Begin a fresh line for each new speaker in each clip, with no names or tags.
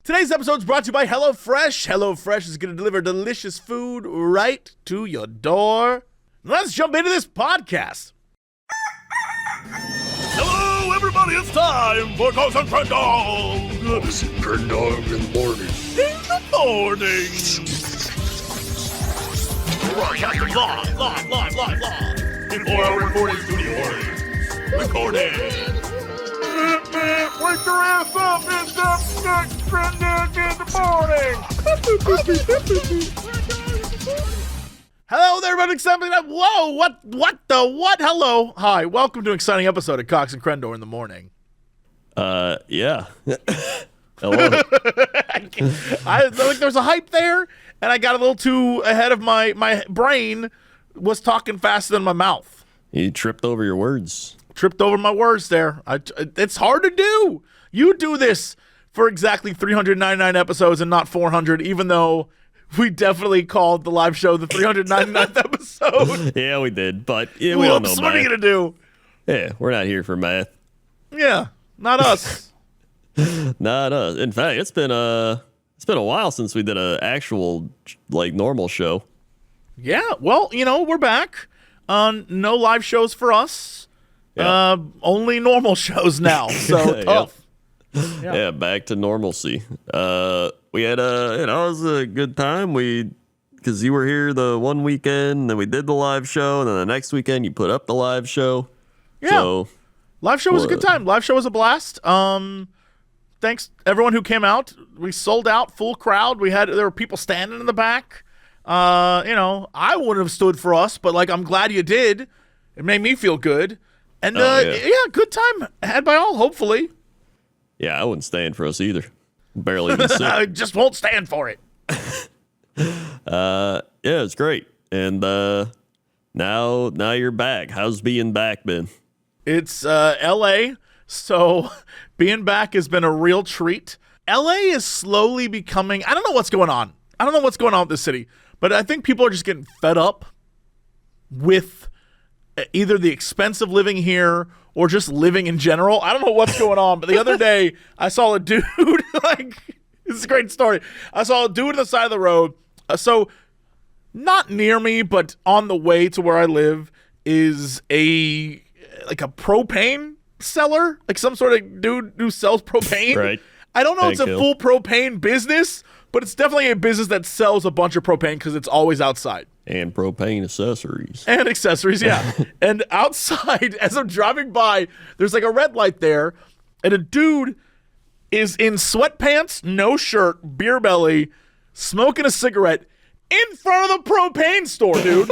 Today's episode is brought to you by HelloFresh. HelloFresh is going to deliver delicious food right to your door. Let's jump into this podcast. Hello, everybody. It's time for Cox and Crendor.
Cox and Crendor in the morning.
In the morning. Broadcasting live. Before our recording studio. Recording. Wake your ass up! It's up next Crendor in the morning! Hello there, everybody! Exciting! Whoa! What? Hello! Hi, welcome to an exciting episode of Cox and Crendor in the morning.
Yeah. Hello.
I like there's a hype there, and I got a little too ahead of my brain was talking faster than my mouth.
You tripped over your words.
Tripped over my words there. It's hard to do. You do this for exactly 399 episodes and not 400, even though we definitely called the live show the 399th episode.
Yeah, we did, but yeah, we don't know math.
What are you going to do?
Yeah, we're not here for math.
Yeah, not us.
Not us. In fact, it's been a while since we did an actual, normal show.
Yeah, well, we're back. No live shows for us. Yeah. Only normal shows now, so tough.
Yeah, back to normalcy. We had it was a good time. Because you were here the one weekend, then we did the live show, and then the next weekend you put up the live show.
Yeah,
so,
live show was a good time. Live show was a blast. Thanks everyone who came out. We sold out, full crowd. There were people standing in the back. I wouldn't have stood for us, but I'm glad you did. It made me feel good. And good time had by all, hopefully.
Yeah, I wouldn't stand for us either. Barely even sit.
I just won't stand for it.
Yeah, it's great. And now you're back. How's being back been?
It's LA, so being back has been a real treat. LA is slowly becoming, I don't know what's going on. I don't know what's going on with this city, but I think people are just getting fed up with either the expense of living here or just living in general. I don't know what's going on, but the other day I saw a dude, this is a great story. I saw a dude on the side of the road. So not near me, but on the way to where I live is a propane seller, some sort of dude who sells propane.
Right.
I don't know if it's a full propane business, but it's definitely a business that sells a bunch of propane because it's always outside.
And propane accessories.
And accessories, yeah. And outside, as I'm driving by, there's a red light there, and a dude is in sweatpants, no shirt, beer belly, smoking a cigarette in front of the propane store, dude.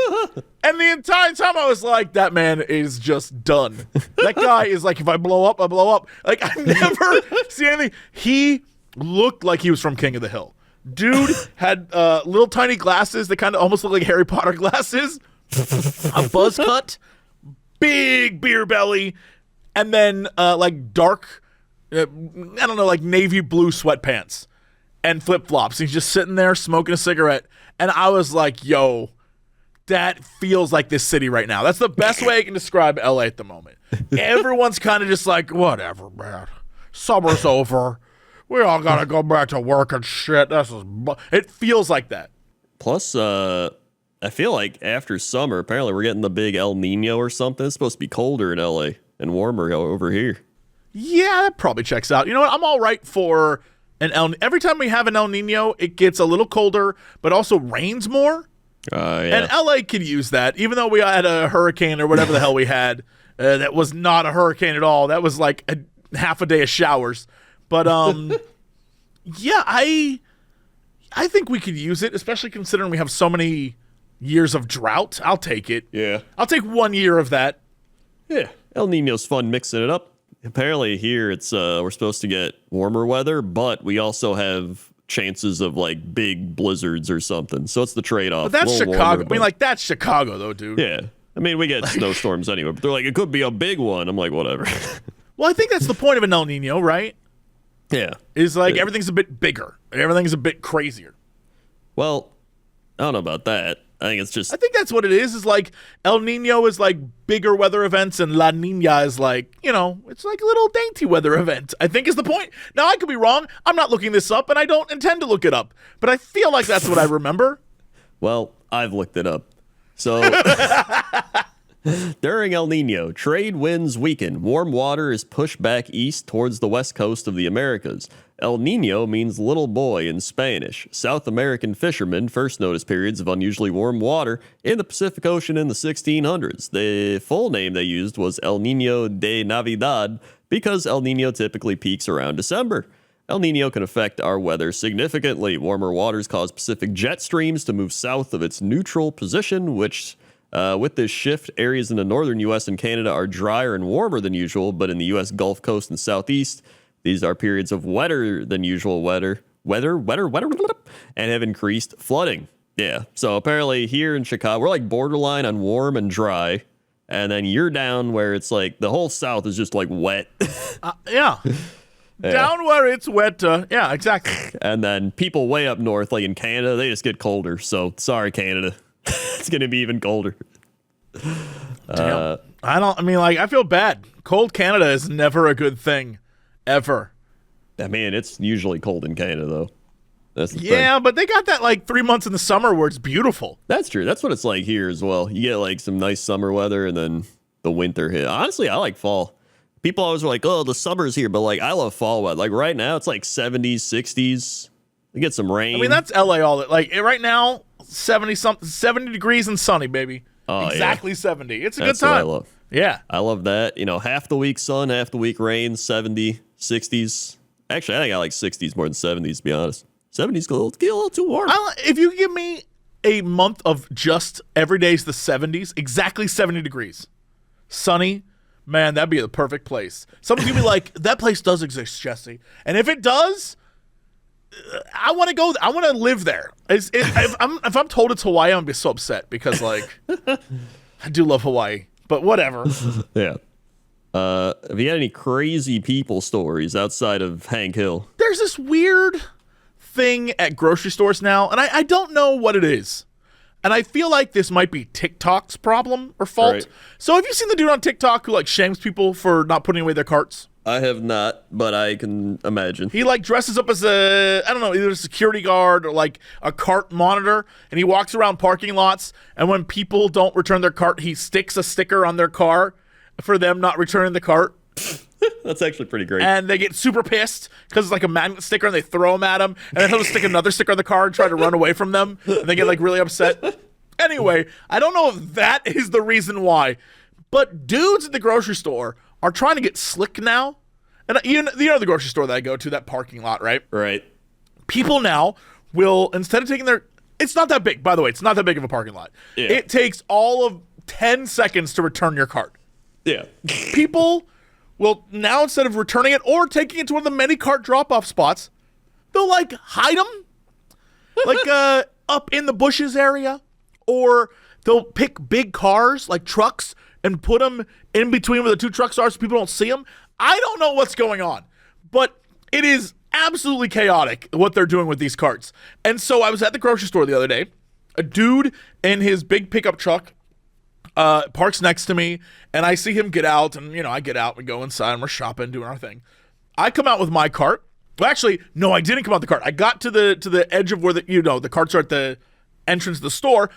And the entire time I was like, that man is just done. That guy is if I blow up, I blow up. I never see anything. He looked like he was from King of the Hill. Dude had little tiny glasses that kind of almost look like Harry Potter glasses, a buzz cut, big beer belly, and then dark, navy blue sweatpants and flip-flops. He's just sitting there smoking a cigarette, and I was like, yo, that feels like this city right now. That's the best way I can describe LA at the moment. Everyone's kind of just whatever, man. Summer's over. We all gotta go back to work and shit. It feels like that.
Plus, I feel like after summer, apparently we're getting the big El Nino or something. It's supposed to be colder in LA and warmer over here.
Yeah, that probably checks out. You know what? I'm all right for every time we have an El Nino, it gets a little colder, but also rains more.
Yeah.
And LA could use that, even though we had a hurricane or whatever the hell we had. That was not a hurricane at all. That was half a day of showers. But yeah, I think we could use it, especially considering we have so many years of drought. I'll take it.
Yeah.
I'll take 1 year of that.
Yeah. El Nino's fun mixing it up. Apparently here it's we're supposed to get warmer weather, but we also have chances of big blizzards or something. So it's the trade-off.
But that's Chicago. That's Chicago though, dude.
Yeah. We get snowstorms anyway, but they're it could be a big one. I'm whatever.
Well, I think that's the point of an El Nino, right?
Yeah.
Is everything's a bit bigger. Everything's a bit crazier.
Well, I don't know about that. I think it's just
I think that's what it is like El Nino is like bigger weather events and La Nina is like, it's like a little dainty weather event, I think is the point. Now, I could be wrong. I'm not looking this up, and I don't intend to look it up. But I feel like that's what I remember.
Well, I've looked it up. So during El Nino, trade winds weaken. Warm water is pushed back east towards the west coast of the Americas. El Nino means little boy in Spanish. South American fishermen first noticed periods of unusually warm water in the Pacific Ocean in the 1600s. The full name they used was El Nino de Navidad because El Nino typically peaks around December. El Nino can affect our weather significantly. Warmer waters cause Pacific jet streams to move south of its neutral position, which with this shift, areas in the northern U.S. and Canada are drier and warmer than usual, but in the U.S. Gulf Coast and Southeast, these are periods of wetter than usual weather, and have increased flooding. Yeah, so apparently here in Chicago, we're like borderline on warm and dry, and then you're down where it's like the whole South is just like wet.
Yeah. Down where it's wet. Yeah, exactly.
And then people way up north, like in Canada, they just get colder. So sorry, Canada. It's going to be even colder.
Damn. I feel bad. Cold Canada is never a good thing. Ever.
I mean, it's usually cold in Canada, though. That's the
thing. But they got that like 3 months in the summer where it's beautiful.
That's true. That's what it's like here as well. You get like some nice summer weather and then the winter hit. Honestly, I like fall. People always are like, oh, the summer's here. But like, I love fall weather. Like right now, it's like 70s, 60s. You get some rain.
I mean, that's LA right now, 70 degrees and sunny, baby. Oh, exactly, yeah. 70. It's a good time.
What I love.
Yeah.
I love that. Half the week sun, half the week rain, 70, 60s. Actually, I think I like 60s more than 70s, to be honest. 70s get a little too warm.
If you give me a month of just every day's the 70s, exactly 70 degrees, sunny, man, that'd be the perfect place. Someone's going to be like, that place does exist, Jesse. And if it does, I want to go. I want to live there. If I'm told it's Hawaii, I'm going to be so upset because, like, I do love Hawaii. But whatever.
Yeah. Have you had any crazy people stories outside of Hank Hill?
There's this weird thing at grocery stores now, and I don't know what it is. And I feel like this might be TikTok's problem or fault. Right. So have you seen the dude on TikTok who like shames people for not putting away their carts?
I have not, but I can imagine.
He like dresses up as either a security guard or like a cart monitor, and he walks around parking lots, and when people don't return their cart, he sticks a sticker on their car for them not returning the cart.
That's actually pretty great.
And they get super pissed because it's like a magnet sticker, and they throw them at him, and then he'll stick another sticker on the car and try to run away from them, and they get like really upset. Anyway, I don't know if that is the reason why, but dudes at the grocery store are trying to get slick now. And you know the grocery store that I go to, that parking lot, right?
Right.
People now will, instead of taking it's not that big, by the way. It's not that big of a parking lot. Yeah. It takes all of 10 seconds to return your cart.
Yeah.
People will now, instead of returning it or taking it to one of the many cart drop-off spots, they'll like hide them, like up in the bushes area, or they'll pick big cars like trucks and put them in between where the two trucks are so people don't see them. I don't know what's going on, but it is absolutely chaotic what they're doing with these carts. And so I was at the grocery store the other day. A dude in his big pickup truck parks next to me, and I see him get out, and I get out, we go inside, and we're shopping, doing our thing. I come out with my cart. Well, actually, no, I didn't come out the cart. I got to the edge of where the carts are at the entrance of the store,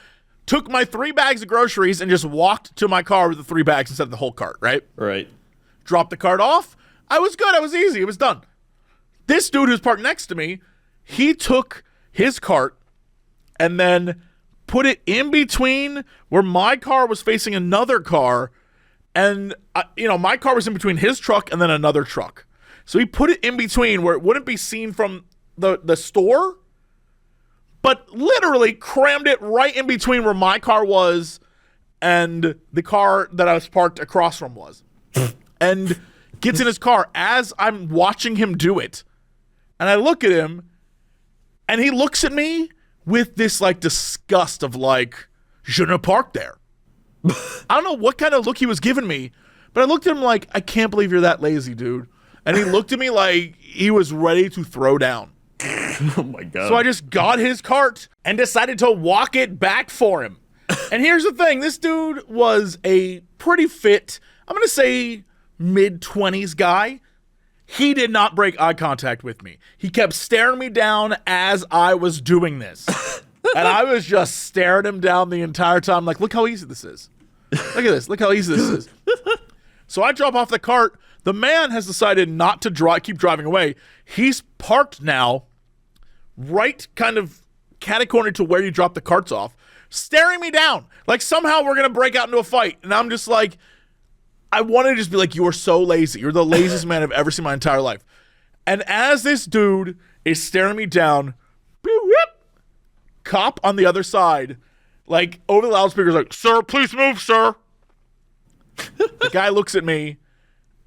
took my 3 bags of groceries, and just walked to my car with the 3 bags instead of the whole cart, right?
Right.
Dropped the cart off. I was good. I was easy. It was done. This dude who's parked next to me, he took his cart and then put it in between where my car was facing another car. And, my car was in between his truck and then another truck. So he put it in between where it wouldn't be seen from the store, but literally crammed it right in between where my car was and the car that I was parked across from was. And gets in his car as I'm watching him do it. And I look at him, and he looks at me with this, like, disgust of, like, shouldn't have parked there. I don't know what kind of look he was giving me, but I looked at him like, I can't believe you're that lazy, dude. And he looked at me like he was ready to throw down.
Oh my God.
So I just got his cart and decided to walk it back for him. And here's the thing. This dude was a pretty fit, I'm going to say mid-20s guy. He did not break eye contact with me. He kept staring me down as I was doing this. And I was just staring him down the entire time like, look how easy this is. Look at this. Look how easy this is. So I drop off the cart. The man has decided not to keep driving away. He's parked now right kind of catty-corner to where you drop the carts off, staring me down. Like somehow we're going to break out into a fight. And I'm just like, I want to just be like, you are so lazy. You're the laziest man I've ever seen in my entire life. And as this dude is staring me down, cop on the other side, like over the loudspeakers, like, sir, please move, sir. The guy looks at me,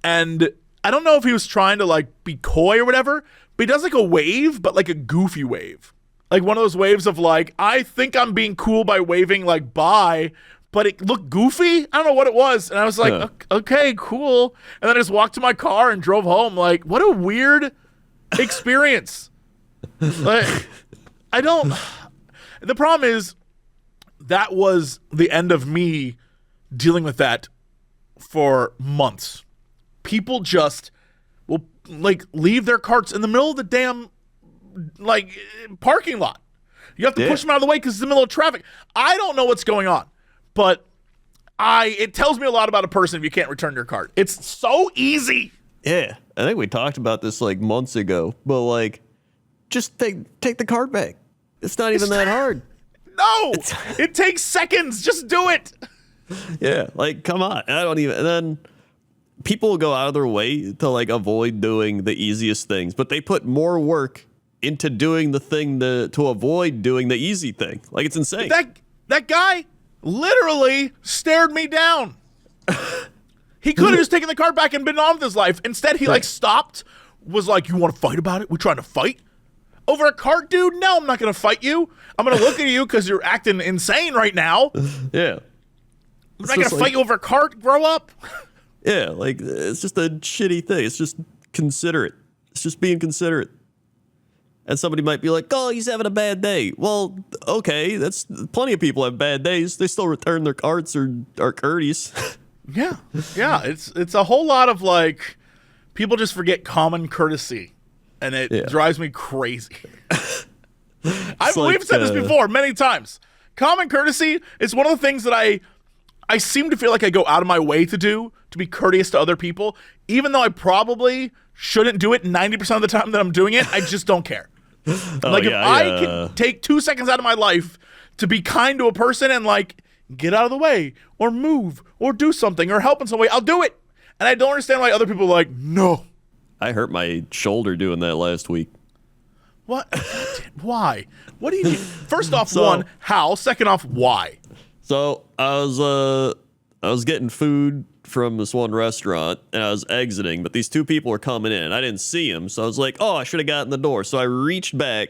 and I don't know if he was trying to like be coy or whatever, but he does like a wave, but like a goofy wave. Like one of those waves of like, I think I'm being cool by waving like bye, but it looked goofy. I don't know what it was. And I was like, okay, cool. And then I just walked to my car and drove home. Like, what a weird experience. Like, the problem is that was the end of me dealing with that for months. People just will like leave their carts in the middle of the damn like parking lot. You have to push them out of the way because it's the middle of traffic. I don't know what's going on, but it tells me a lot about a person if you can't return your cart. It's so easy.
Yeah, I think we talked about this like months ago, but like, just take the cart back. It's not even that hard.
No, it takes seconds. Just do it.
Yeah, like come on. And then people will go out of their way to like avoid doing the easiest things, but they put more work into doing the thing to avoid doing the easy thing. Like it's insane.
That guy literally stared me down. He could have just taken the cart back and been on with his life. Instead, he like stopped, was like, you want to fight about it? We trying to fight? Over a cart, dude? No, I'm not going to fight you. I'm going to look at you because you're acting insane right now.
Yeah.
I'm not going to fight you over a cart. Grow up.
Yeah, like it's just a shitty thing. It's just considerate. It's just being considerate. And somebody might be like, oh, he's having a bad day. Well, okay, that's plenty of people have bad days. They still return their carts or are courteous. Yeah.
It's a whole lot of like people just forget common courtesy, and it drives me crazy. We've said this before many times. Common courtesy is one of the things that I seem to feel like I go out of my way to do, to be courteous to other people, even though I probably shouldn't do it 90% of the time that I'm doing it. I just don't care. If I can take 2 seconds out of my life to be kind to a person and like get out of the way or move or do something or help in some way, I'll do it. And I don't understand why other people are like, no.
I hurt my shoulder doing that last week.
What? Why? What do you do? First off, how? Second off, why?
So I was getting food from this one restaurant and I was exiting, but these two people were coming in. I didn't see them, so I was like, oh, I should have gotten the door. So I reached back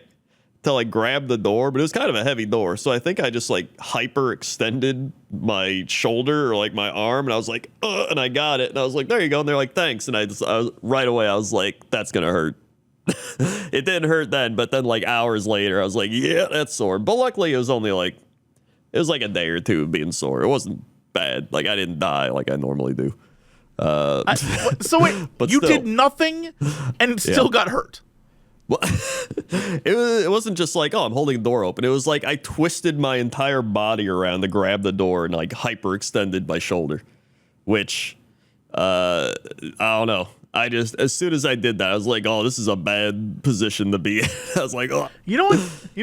to like grab the door, but it was kind of a heavy door. So I think I just like hyper extended my shoulder or like my arm, and I was like, and I got it. And I was like, there you go. And they're like, thanks. And I was right away, I was like, that's going to hurt. It didn't hurt then, but then like hours later, I was like, yeah, that's sore. But luckily it was only like, it was like a day or two of being sore. It wasn't bad. Like I didn't die like I normally do.
So wait, but you did nothing and still got hurt?
Well, it wasn't just like, oh, I'm holding the door open. It was like I twisted my entire body around to grab the door and like hyperextended my shoulder, which I don't know. I just, as soon as I did that, I was like, oh, this is a bad position to be in. I was like, oh. You know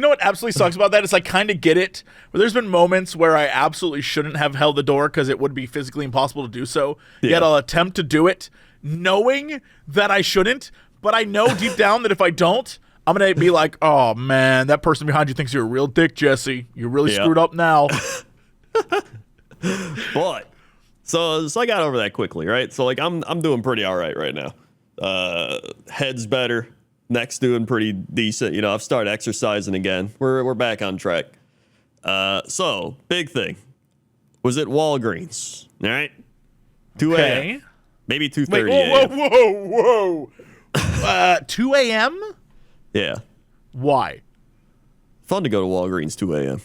what absolutely sucks about that is I kind of get it. Where there's been moments where I absolutely shouldn't have held the door because it would be physically impossible to do so. Yeah. Yet I'll attempt to do it knowing that I shouldn't. But I know deep down that if I don't, I'm going to be like, oh, man, that person behind you thinks you're a real dick, Jesse. You're really screwed up now. But. So I got over that quickly, right? So like I'm doing pretty all right now. Head's better, neck's doing pretty decent. You know, I've started exercising again. We're back on track. So big thing was at Walgreens, all right? 2 a.m. Maybe 2:30 a.m.
Whoa. 2 a.m.?
Yeah.
Why?
Fun to go to Walgreens 2 a.m.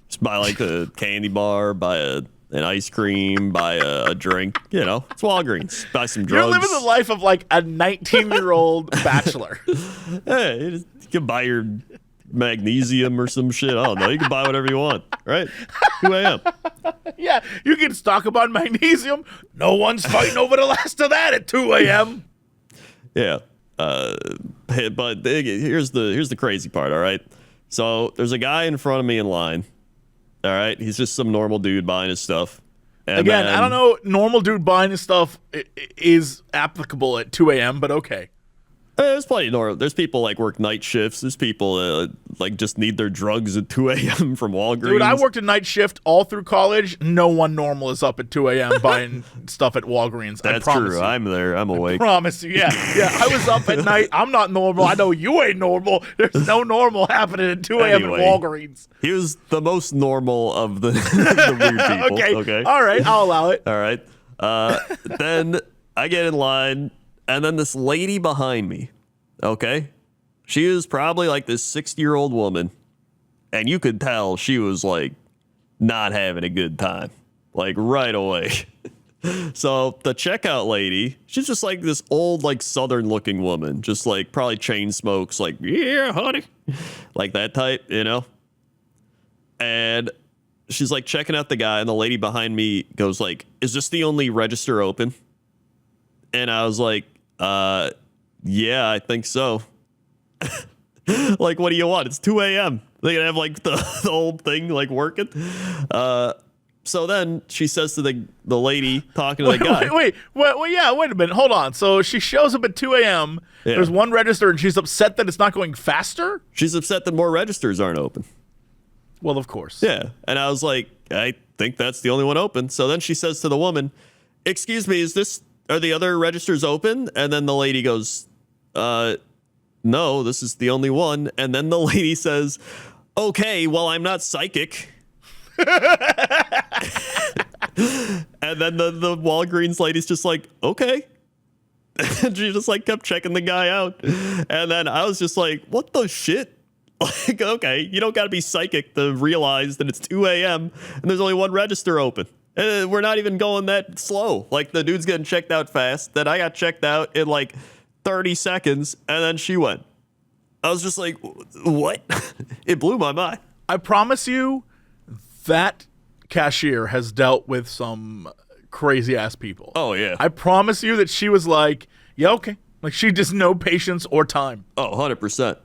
Just buy like a candy bar, buy an ice cream, buy a drink. You know, it's Walgreens. Buy some drugs.
You're living the life of like a 19-year-old bachelor.
Hey, you can buy your magnesium or some shit. I don't know. You can buy whatever you want, right? 2 a.m.
Yeah, you can stock up on magnesium. No one's fighting over the last of that at 2 a.m.
Yeah. But here's the crazy part, all right? So there's a guy in front of me in line. All right, he's just some normal dude buying his stuff. And
Again, I don't know. Normal dude buying his stuff is applicable at 2 a.m., but okay.
There's plenty of normal. There's people like work night shifts. There's people like just need their drugs at 2 a.m. from Walgreens.
Dude, I worked a night shift all through college. No one normal is up at 2 a.m. buying stuff at Walgreens.
That's
I promise
true.
you.
I'm there. I'm awake.
I promise you. Yeah. I was up at night. I'm not normal. I know you ain't normal. There's no normal happening at 2 a.m.
Anyway,
at Walgreens.
He was the most normal of the, the weird people. Okay.
All right. I'll allow it.
All right. Then I get in line, and then this lady behind me, okay? She was probably like this 60-year-old woman, and you could tell she was like not having a good time, like right away. So the checkout lady, she's just like this old, like Southern-looking woman, just like probably chain smokes, like, yeah, honey, like that type, you know? And she's like checking out the guy, and the lady behind me goes like, is this the only register open? And I was like, yeah, I think so. Like, what do you want? It's 2 a.m. They gonna have like the old thing like working. So then she says to the lady talking to the guy.
Wait a minute. Hold on. So she shows up at 2 a.m.
Yeah.
There's one register, and she's upset that it's not going faster?
She's upset that more registers aren't open.
Well, of course.
Yeah. And I was like, I think that's the only one open. So then she says to the woman, excuse me, are the other registers open? And then the lady goes, no, this is the only one. And then the lady says, okay, well, I'm not psychic. And then the Walgreens lady's just like, okay. And she just like kept checking the guy out. And then I was just like, what the shit? Like, okay, you don't got to be psychic to realize that it's 2 a.m. and there's only one register open. And we're not even going that slow. Like, the dude's getting checked out fast. Then I got checked out in like 30 seconds, and then she went. I was just like, what? It blew my mind.
I promise you that cashier has dealt with some crazy-ass people.
Oh, yeah.
I promise you that she was like, yeah, okay. Like, she just no patience or time.
Oh, 100%.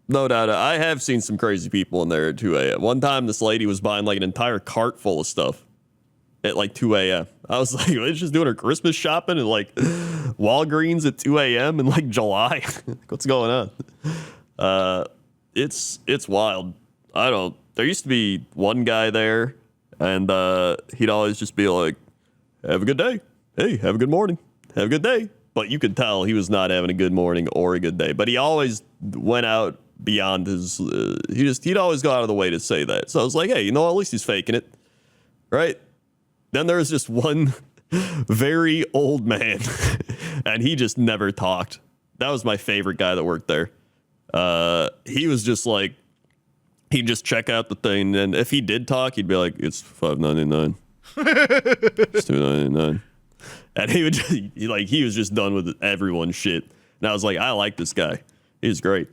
No doubt. I have seen some crazy people in there at 2 a.m. One time, this lady was buying like an entire cart full of stuff at like 2 a.m. I was like, she's just doing her Christmas shopping at like Walgreens at 2 a.m. in like July. What's going on? It's wild. There used to be one guy there, and he'd always just be like, have a good day. Hey, have a good morning. Have a good day. But you could tell he was not having a good morning or a good day. But he always went out beyond his, he'd always go out of the way to say that. So I was like, hey, at least he's faking it. Right? Then there was just one very old man, and he just never talked. That was my favorite guy that worked there. He was just like, he'd just check out the thing, and if he did talk, he'd be like, it's $5.99. It's $2.99. And he would just, he was just done with everyone's shit. And I was like, I like this guy. He's great.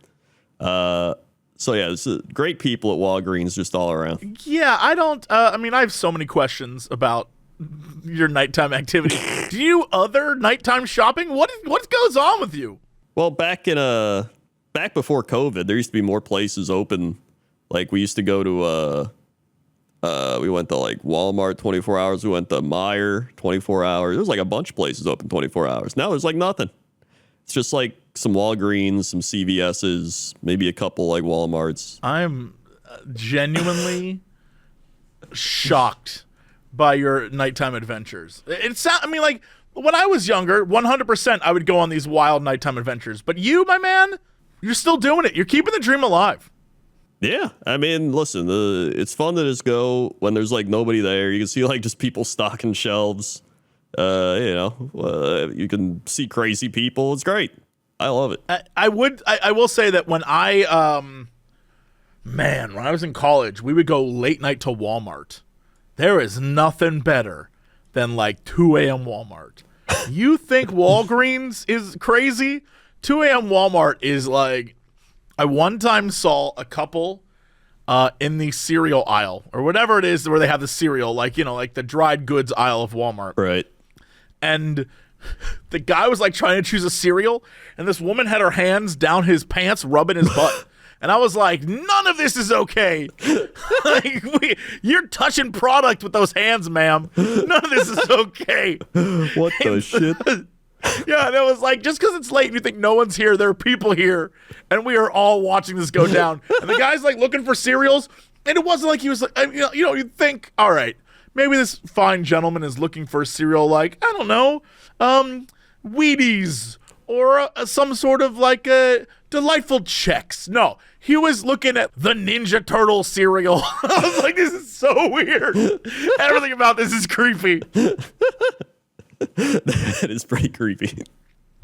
So yeah, this is great people at Walgreens just all around.
Yeah, I don't. I mean, I have so many questions about your nighttime activity. Do you other nighttime shopping? What goes on with you?
Well, back before COVID, there used to be more places open. Like, we used to go to we went to like Walmart 24 hours. We went to Meijer 24 hours. There was like a bunch of places open 24 hours. Now there's like nothing. It's just like some Walgreens, some CVS's, maybe a couple like Walmarts.
I'm genuinely shocked by your nighttime adventures. I mean, like, when I was younger, 100% I would go on these wild nighttime adventures. But you, my man, you're still doing it. You're keeping the dream alive.
Yeah, I mean, listen, it's fun to just go when there's like nobody there. You can see like just people stocking shelves. You can see crazy people. It's great. I love it.
I will say that when when I was in college, we would go late night to Walmart. There is nothing better than like 2 a.m. Walmart. You think Walgreens is crazy? 2 a.m. Walmart is like, I one time saw a couple in the cereal aisle or whatever it is where they have the cereal, like, you know, like the dried goods aisle of Walmart.
Right.
And the guy was like trying to choose a cereal, and this woman had her hands down his pants, rubbing his butt. And I was like, none of this is okay. Like, you're touching product with those hands, ma'am. None of this is okay.
What the shit?
Yeah, and it was like, just because it's late and you think no one's here, there are people here, and we are all watching this go down. And the guy's like looking for cereals, and it wasn't like he was like, you'd think, all right, maybe this fine gentleman is looking for a cereal like, I don't know, Wheaties or some sort of like delightful Chex. No, he was looking at the Ninja Turtle cereal. I was like, this is so weird. Everything about this is creepy.
That is pretty creepy.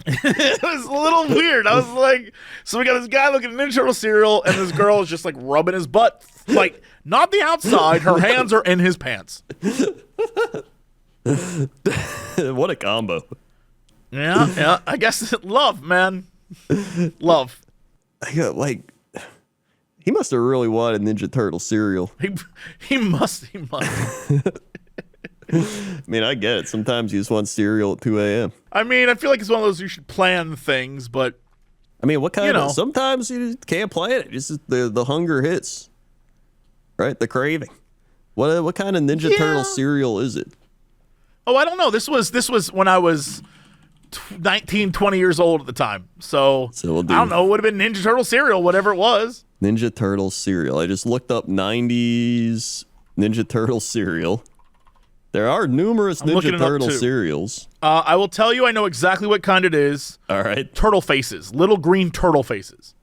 It was a little weird. I was like, so we got this guy looking at Ninja Turtle cereal, and this girl is just like rubbing his butt. Like, not the outside. Her hands are in his pants.
What a combo.
Yeah. I guess love, man. Love.
Like, he must have really wanted Ninja Turtle cereal.
He must.
I mean, I get it. Sometimes you just want cereal at 2 a.m.
I mean, I feel like it's one of those you should plan things, but
I mean, what kind
you know.
of? Sometimes you just can't plan it. Just the hunger hits, right? The craving. What kind of Ninja Turtle cereal is it?
Oh, I don't know. This was when I was 19, 20 years old at the time. So
we'll do
I don't know. It would have been Ninja Turtle cereal, whatever it was.
Ninja Turtle cereal. I just looked up 90s Ninja Turtle cereal. There are numerous Ninja Turtle cereals.
I will tell you, I know exactly what kind it is.
All right.
Turtle faces. Little green turtle faces.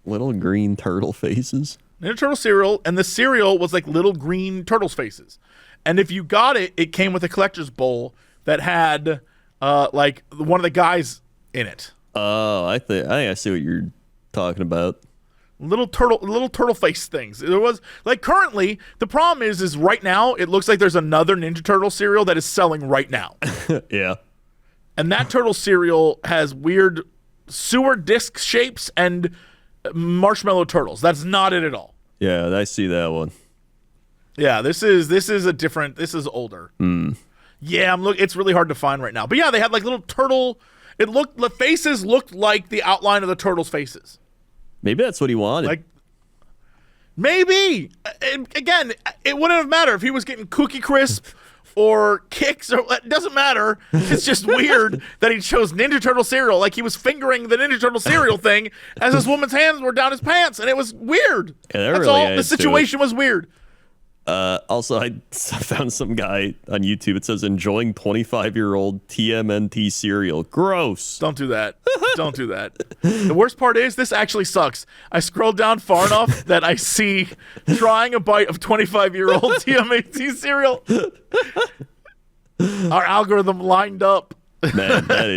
Little green turtle faces?
Ninja Turtle cereal, and the cereal was like little green turtles faces. And if you got it, it came with a collector's bowl that had like one of the guys in it.
Oh, I think I see what you're talking about.
Little turtle face things. There was like currently the problem is right now it looks like there's another Ninja Turtle cereal that is selling right now.
Yeah.
And that turtle cereal has weird sewer disc shapes and marshmallow turtles. That's not it at all.
Yeah, I see that one.
Yeah, this is a different. This is older. Yeah, it's really hard to find right now. But yeah, they had like little turtle. The faces looked like the outline of the turtles' faces.
Maybe that's what he wanted.
Like, maybe. Again, it wouldn't have mattered if he was getting Cookie Crisp or Kix. It doesn't matter. It's just weird that he chose Ninja Turtle cereal. Like he was fingering the Ninja Turtle cereal thing as this woman's hands were down his pants, and it was weird.
Yeah,
that's
really
all. The situation was weird.
Also, I found some guy on YouTube. It says enjoying 25-year-old TMNT cereal. Gross.
Don't do that. Don't do that. The worst part is this actually sucks. I scrolled down far enough that I see trying a bite of 25-year-old TMNT cereal. Our algorithm lined up.
Man, that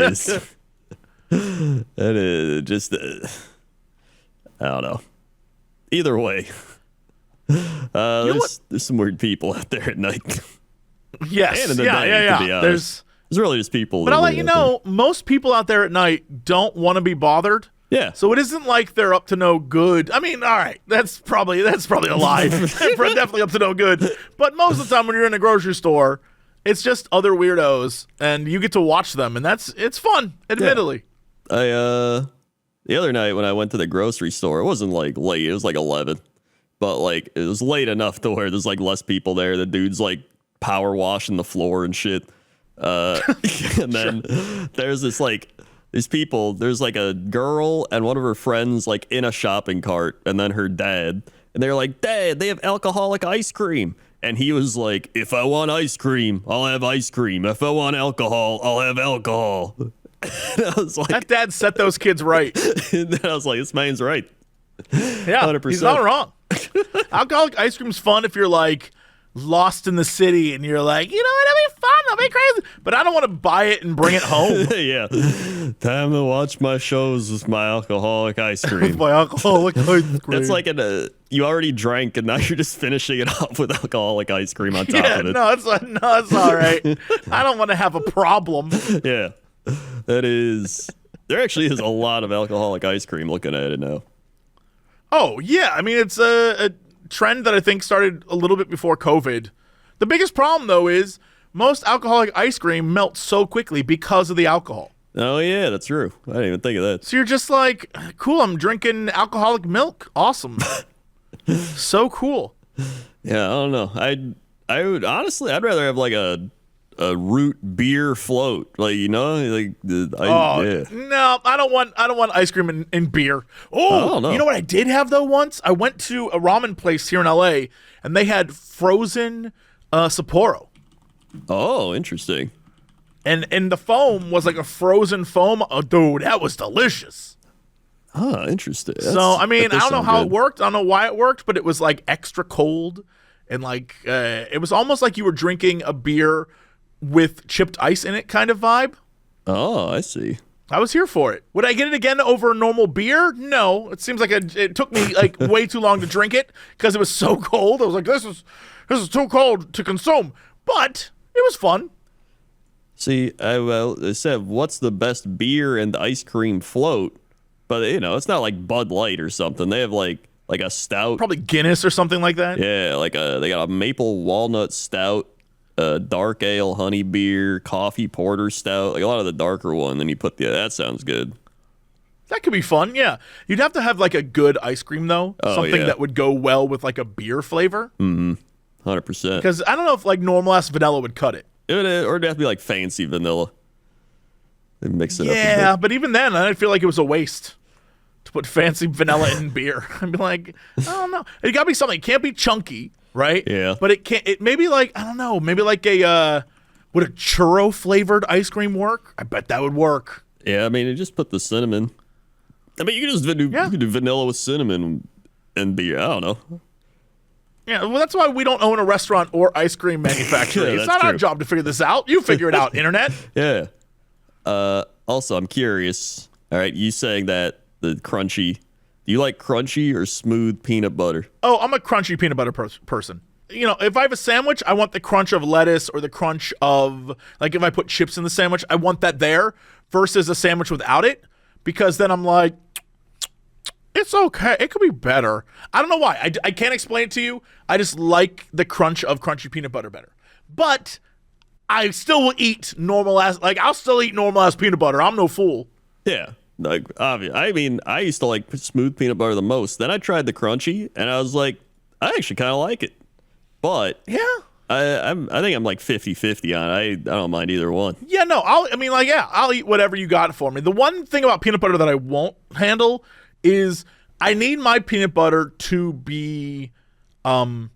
is just I don't know. Either way. There's some weird people out there at night.
Yes.
And in the day, to be honest. There's really just people.
But I'll let you know, most people out there at night don't want to be bothered.
Yeah.
So it isn't like they're up to no good. I mean, all right, that's probably a lie. They're definitely up to no good. But most of the time when you're in a grocery store, it's just other weirdos, and you get to watch them, and it's fun, admittedly.
Yeah. The other night when I went to the grocery store, it wasn't like late. It was like 11. But like it was late enough to where there's like less people there. The dude's like power washing the floor and shit. And then there's these people. There's like a girl and one of her friends like in a shopping cart, and then her dad. And they're like, "Dad, they have alcoholic ice cream." And he was like, "If I want ice cream, I'll have ice cream. If I want alcohol, I'll have alcohol." And I was like,
that dad set those kids right.
And then I was like, this man's right.
Yeah,
100%.
He's not wrong. Alcoholic ice cream's fun if you're like lost in the city and you're like, you know what, it'll be fun, it'll be crazy, but I don't want to buy it and bring it home.
Yeah. Time to watch my shows with my alcoholic ice cream.
My alcoholic ice cream.
It's like you already drank and now you're just finishing it off with alcoholic ice cream on top of it.
No, it's all right. I don't want to have a problem.
Yeah. There actually is a lot of alcoholic ice cream looking at it now.
Oh, yeah. I mean, it's a trend that I think started a little bit before COVID. The biggest problem, though, is most alcoholic ice cream melts so quickly because of the alcohol.
Oh, yeah, that's true. I didn't even think of that.
So you're just like, cool, I'm drinking alcoholic milk. Awesome. So cool.
Yeah, I don't know. I would honestly, I'd rather have like a root beer float, like like yeah.
No, I don't want ice cream in beer. Oh, you know what I did have though once? I went to a ramen place here in LA and they had frozen Sapporo.
Oh, interesting.
And the foam was like a frozen foam. Oh, dude, that was delicious.
Oh, interesting.
I mean, I don't know how it worked. I don't know why it worked, but it was like extra cold and like it was almost like you were drinking a beer with chipped ice in it kind of vibe.
Oh, I see.
I was here for it. Would I get it again over a normal beer? No. It seems like it took me like way too long to drink it because it was so cold. I was like, this is too cold to consume. But it was fun.
See, I said, what's the best beer and ice cream float? But it's not like Bud Light or something. They have like a stout,
probably Guinness or something like that.
Yeah, they got a maple walnut stout. Dark ale, honey beer, coffee porter stout, like a lot of the darker one. Then you put that sounds good.
That could be fun, yeah. You'd have to have like a good ice cream though, something that would go well with like a beer flavor.
100%.
Because I don't know if like normal ass vanilla would cut it.
Or it'd have to be like fancy vanilla. They mix it up.
Yeah, but even then, I feel like it was a waste to put fancy vanilla in beer. I'd be like, I don't know. It got to be something. It can't be chunky. Right?
Yeah.
But it can't. It maybe like I don't know. Maybe like a would a churro flavored ice cream work? I bet that would work.
Yeah, I mean, you just put the cinnamon. I mean, you can just you can do vanilla with cinnamon and beer. I don't know.
Yeah, well, that's why we don't own a restaurant or ice cream manufacturer. It's not our job to figure this out. You figure it out, internet.
Yeah. Also, I'm curious. All right, you saying that the crunchy. Do you like crunchy or smooth peanut butter?
Oh, I'm a crunchy peanut butter person. If I have a sandwich, I want the crunch of lettuce or the crunch of, like if I put chips in the sandwich, I want that there versus a sandwich without it because then I'm like, it's okay. It could be better. I don't know why. I can't explain it to you. I just like the crunch of crunchy peanut butter better. But I still will eat I'll still eat normal ass peanut butter. I'm no fool.
Yeah. Like, obvious. I mean, I used to like smooth peanut butter the most. Then I tried the crunchy, and I was like, I actually kind of like it. But
yeah,
I think I'm like 50-50 on it. I don't mind either one.
Yeah, no, I'll eat whatever you got for me. The one thing about peanut butter that I won't handle is I need my peanut butter to be, I don't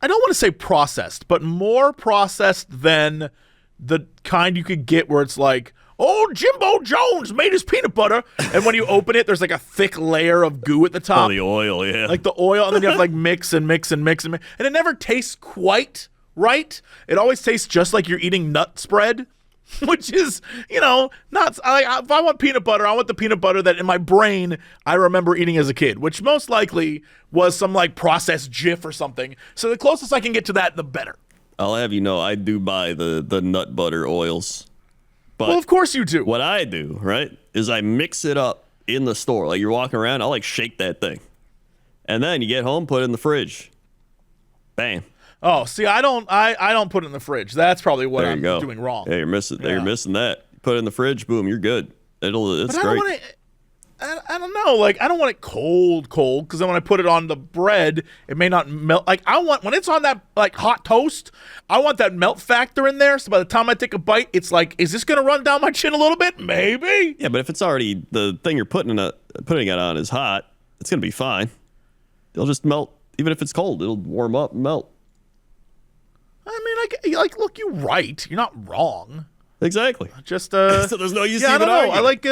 want to say processed, but more processed than the kind you could get where it's like, oh, Jimbo Jones made his peanut butter. And when you open it, there's like a thick layer of goo at the top.
Oh, the oil, yeah.
Like the oil, and then you have to like mix and mix and mix and mix. And it never tastes quite right. It always tastes just like you're eating nut spread, which is, not. If I want peanut butter, I want the peanut butter that in my brain I remember eating as a kid, which most likely was some like processed Jif or something. So the closest I can get to that, the better.
I'll have you know, I do buy the nut butter oils. But
well, of course you do.
What I do, right, is I mix it up in the store. Like you're walking around, I'll like shake that thing. And then you get home, put it in the fridge. Bam.
Oh, see, I don't put it in the fridge. That's probably what I'm doing wrong.
Yeah, you're missing that. Put it in the fridge, boom, you're good. It's great.
I don't know. Like, I don't want it cold, because then when I put it on the bread, it may not melt. Like, when it's on that, like, hot toast, I want that melt factor in there. So by the time I take a bite, it's like, is this going to run down my chin a little bit? Maybe.
Yeah, but if it's already, the thing you're putting it on is hot, it's going to be fine. It'll just melt. Even if it's cold, it'll warm up and melt.
I mean, look, you're right. You're not wrong.
Exactly.
Just
so there's no use.
Yeah, I don't know. I like.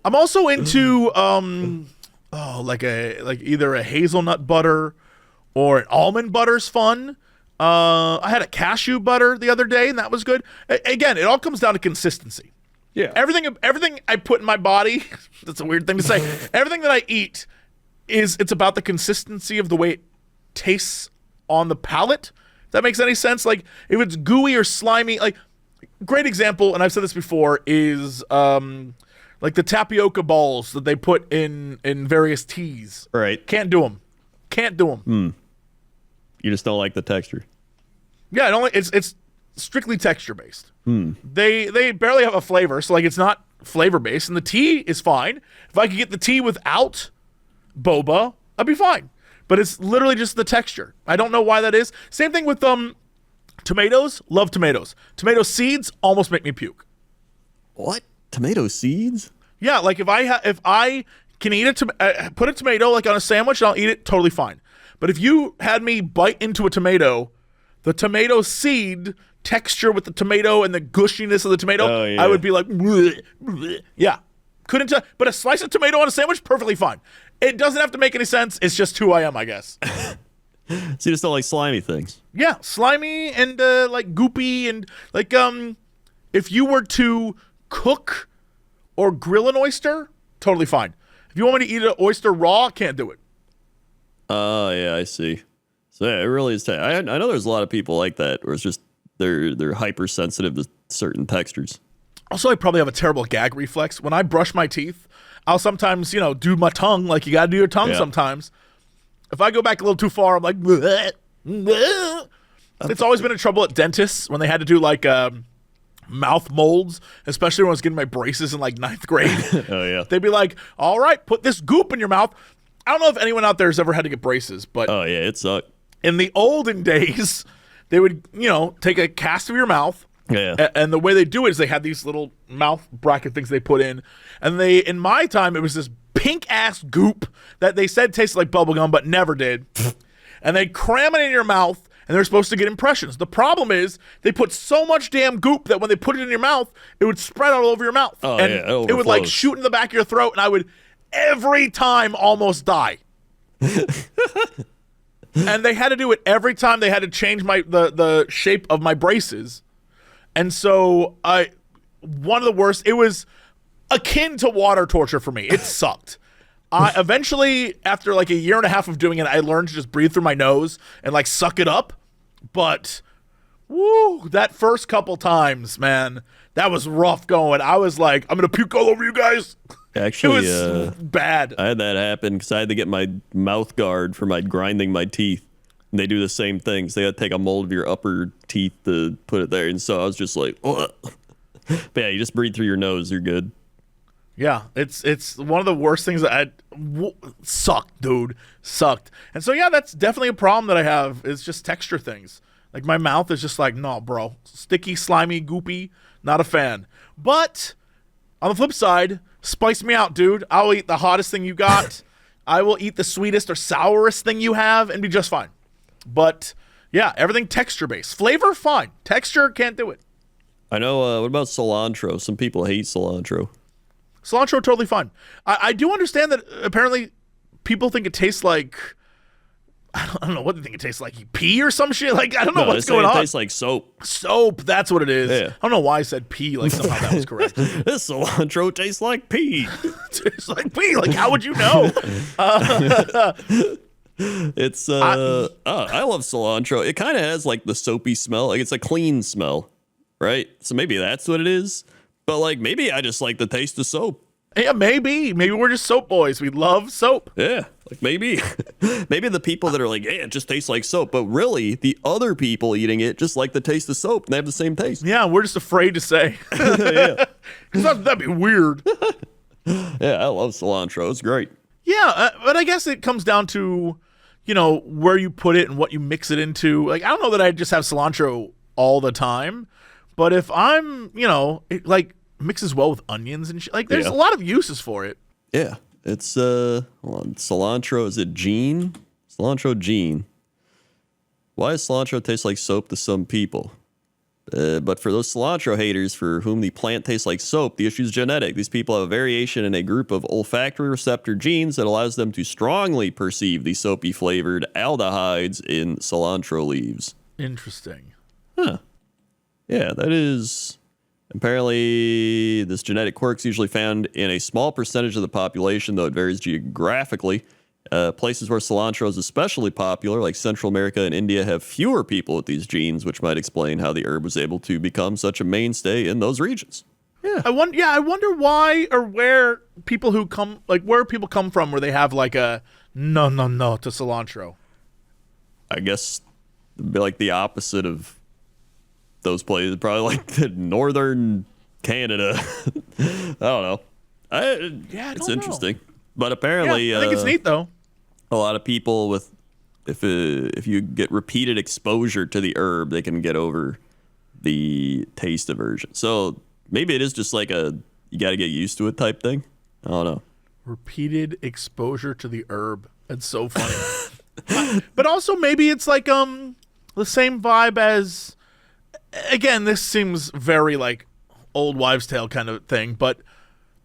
I'm also into like either a hazelnut butter or an almond butter's fun. I had a cashew butter the other day, and that was good. Again, it all comes down to consistency.
Yeah.
Everything I put in my body, that's a weird thing to say. Everything that I eat it's about the consistency of the way it tastes on the palate. If that makes any sense. Like if it's gooey or slimy, like great example, and I've said this before, is like the tapioca balls that they put in various teas.
Right.
Can't do them.
You just don't like the texture.
Yeah, it's strictly texture based. They barely have a flavor, so like it's not flavor based, and the tea is fine. If I could get the tea without boba, I'd be fine. But it's literally just the texture. I don't know why that is. Same thing with tomatoes. Love tomatoes. Tomato seeds almost make me puke.
What? Tomato seeds?
Yeah, like if I can eat put a tomato like on a sandwich, and I'll eat it totally fine. But if you had me bite into a tomato, the tomato seed texture with the tomato and the gushiness of the tomato, I would be like, bleh, bleh. Yeah. Couldn't tell. But a slice of tomato on a sandwich, perfectly fine. It doesn't have to make any sense. It's just who I am, I guess.
So you just don't like slimy things?
Yeah, slimy and like goopy and like if you were to cook or grill an oyster, totally fine. If you want me to eat an oyster raw, can't do it.
Oh, yeah, I see. So yeah, it really is. I know there's a lot of people like that, where it's just they're hypersensitive to certain textures. Also,
I probably have a terrible gag reflex. When I brush my teeth, I'll sometimes, do my tongue like you got to do your tongue sometimes. If I go back a little too far, I'm like, bleh, bleh. It's always been a trouble at dentists when they had to do like mouth molds, especially when I was getting my braces in like 9th grade.
Oh, yeah.
They'd be like, all right, put this goop in your mouth. I don't know if anyone out there has ever had to get braces, but
oh, yeah, it sucked.
In the olden days, they would, take a cast of your mouth.
Yeah.
And the way they do it is they had these little mouth bracket things they put in. And in my time, it was this pink ass goop that they said tasted like bubblegum, but never did. And they cram it in your mouth, and they're supposed to get impressions. The problem is they put so much damn goop that when they put it in your mouth, it would spread all over your mouth.
Oh,
and
yeah,
it would like shoot in the back of your throat, and I would every time almost die. And they had to do it every time. They had to change the shape of my braces. And so one of the worst, it was akin to water torture for me. It sucked. Eventually, after like a year and a half of doing it, I learned to just breathe through my nose and like suck it up. But woo, that first couple times, man, that was rough going. I was like, I'm going to puke all over you guys.
Actually,
it was bad.
I had that happen because I had to get my mouth guard for my grinding my teeth. And they do the same things. They got to take a mold of your upper teeth to put it there. And so I was just like, ugh. But yeah, you just breathe through your nose. You're good.
Yeah, it's one of the worst things that sucked, dude. Sucked. And so, yeah, that's definitely a problem that I have is just texture things. Like my mouth is just like, no, bro. Sticky, slimy, goopy. Not a fan. But on the flip side, spice me out, dude. I'll eat the hottest thing you got. I will eat the sweetest or sourest thing you have and be just fine. But, yeah, everything texture-based. Flavor, fine. Texture, can't do it.
I know. What about cilantro? Some people hate cilantro.
Cilantro, totally fine. I do understand that apparently people think it tastes like, I don't know what they think it tastes like. Pee or some shit? Like, I don't know what's going on.
It tastes like soap.
Soap, that's what it is.
Yeah.
I don't know why I said pee, like somehow that was correct.
This cilantro tastes like pee.
Tastes like pee. Like, how would you know?
It's I love cilantro. It kind of has like the soapy smell. Like it's a clean smell, right? So maybe that's what it is. But like maybe I just like the taste of soap.
Yeah, maybe we're just soap boys. We love soap.
Yeah, like maybe the people that are like, hey, it just tastes like soap, but really the other people eating it just like the taste of soap and they have the same taste.
Yeah, we're just afraid to say.
Yeah,
that'd be weird.
Yeah, I love cilantro. It's great.
Yeah, but I guess it comes down to, where you put it and what you mix it into. Like, I don't know that I just have cilantro all the time, but if I'm, it like mixes well with onions and shit. Like, there's a lot of uses for it.
Yeah, it's hold on, cilantro. Is it Gene? Cilantro Gene. Why does cilantro taste like soap to some people? But for those cilantro haters for whom the plant tastes like soap, the issue is genetic. These people have a variation in a group of olfactory receptor genes that allows them to strongly perceive the soapy flavored aldehydes in cilantro leaves.
Interesting.
Huh. Yeah, that is... Apparently, this genetic quirk is usually found in a small percentage of the population, though it varies geographically. Places where cilantro is especially popular, like Central America and India, have fewer people with these genes, which might explain how the herb was able to become such a mainstay in those regions.
Yeah, I wonder why or where people come from, where they have like a no to cilantro.
I guess it'd be like the opposite of those places, probably like the northern Canada. I don't know. It's interesting, but apparently,
I think it's neat though.
A lot of people with, if you get repeated exposure to the herb, they can get over the taste aversion. So maybe it is just like you got to get used to it type thing. I don't know.
Repeated exposure to the herb. It's so funny. But also maybe it's like the same vibe as, again, this seems very like old wives' tale kind of thing, but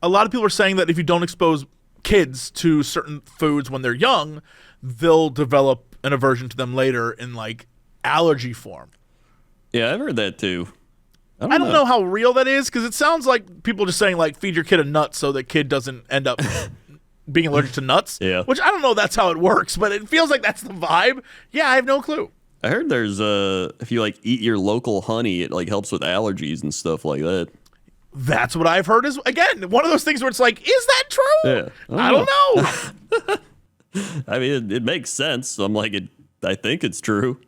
a lot of people are saying that if you don't expose kids to certain foods when they're young, they'll develop an aversion to them later in like allergy form.
Yeah, I've heard that too.
I don't know how real that is, because it sounds like people just saying like feed your kid a nut so the kid doesn't end up being allergic to nuts.
Yeah.
Which I don't know that's how it works, but it feels like that's the vibe. Yeah, I have no clue.
I heard there's if you like eat your local honey, it like helps with allergies and stuff like that.
That's what I've heard is, again, one of those things where it's like, is that true?
Yeah.
I don't know.
I mean, it makes sense. So I'm like, I think it's true,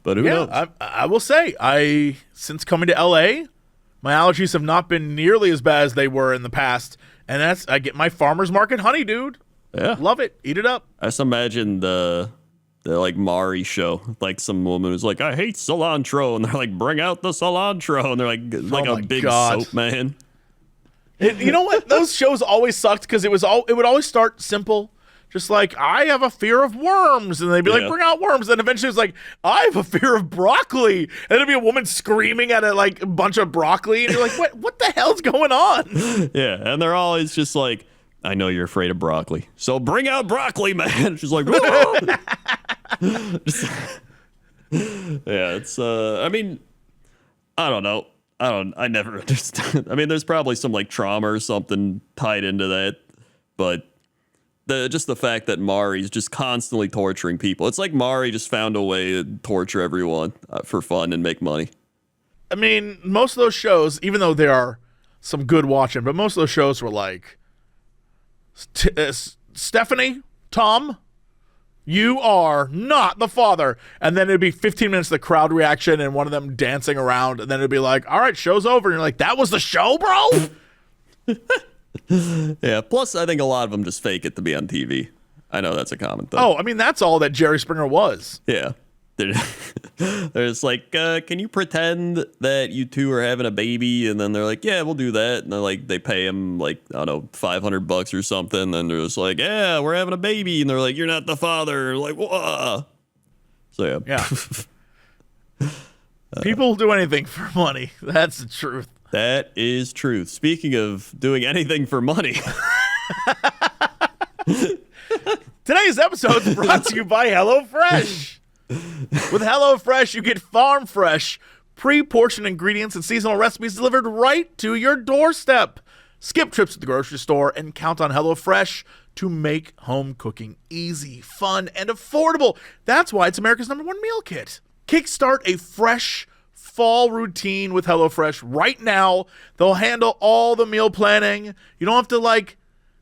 but who knows?
I will say, since coming to LA, my allergies have not been nearly as bad as they were in the past. And I get my farmer's market honey, dude.
Yeah.
Love it. Eat it up.
I just imagine the like Maury show, like some woman who's like, I hate cilantro, and they're like, bring out the cilantro, and they're like a big soap man.
You know what? Those shows always sucked because it would always start simple, just like, I have a fear of worms, and they'd be like, bring out worms. And eventually it's like, I have a fear of broccoli, and it'd be a woman screaming at a bunch of broccoli, and you're like, what the hell's going on?
Yeah, and they're always just like, I know you're afraid of broccoli, so bring out broccoli, man. She's like, yeah, it's I mean, I don't know. I never understood. I mean, there's probably some like trauma or something tied into that, but just the fact that Mari's just constantly torturing people. It's like Mari just found a way to torture everyone for fun and make money.
I mean, most of those shows, even though there are some good watching, but most of those shows were like, Stephanie, Tom, you are not the father. And then it'd be 15 minutes of the crowd reaction and one of them dancing around. And then it'd be like, all right, show's over. And you're like, that was the show, bro?
Yeah, plus I think a lot of them just fake it to be on TV. I know that's a common thing.
Oh, I mean, that's all that Jerry Springer was.
Yeah. There's like, can you pretend that you two are having a baby? And then they're like, yeah, we'll do that. And they pay him like, I don't know, $500 or something. And they're just like, yeah, we're having a baby. And they're like, you're not the father. Like, whoa. So
yeah. People do anything for money. That's the truth.
That is truth. Speaking of doing anything for money.
Today's episode is brought to you by HelloFresh. With HelloFresh, you get farm fresh, pre-portioned ingredients and seasonal recipes delivered right to your doorstep. Skip trips to the grocery store and count on HelloFresh to make home cooking easy, fun, and affordable. That's why it's America's #1 meal kit. Kickstart a fresh fall routine with HelloFresh right now. They'll handle all the meal planning. You don't have to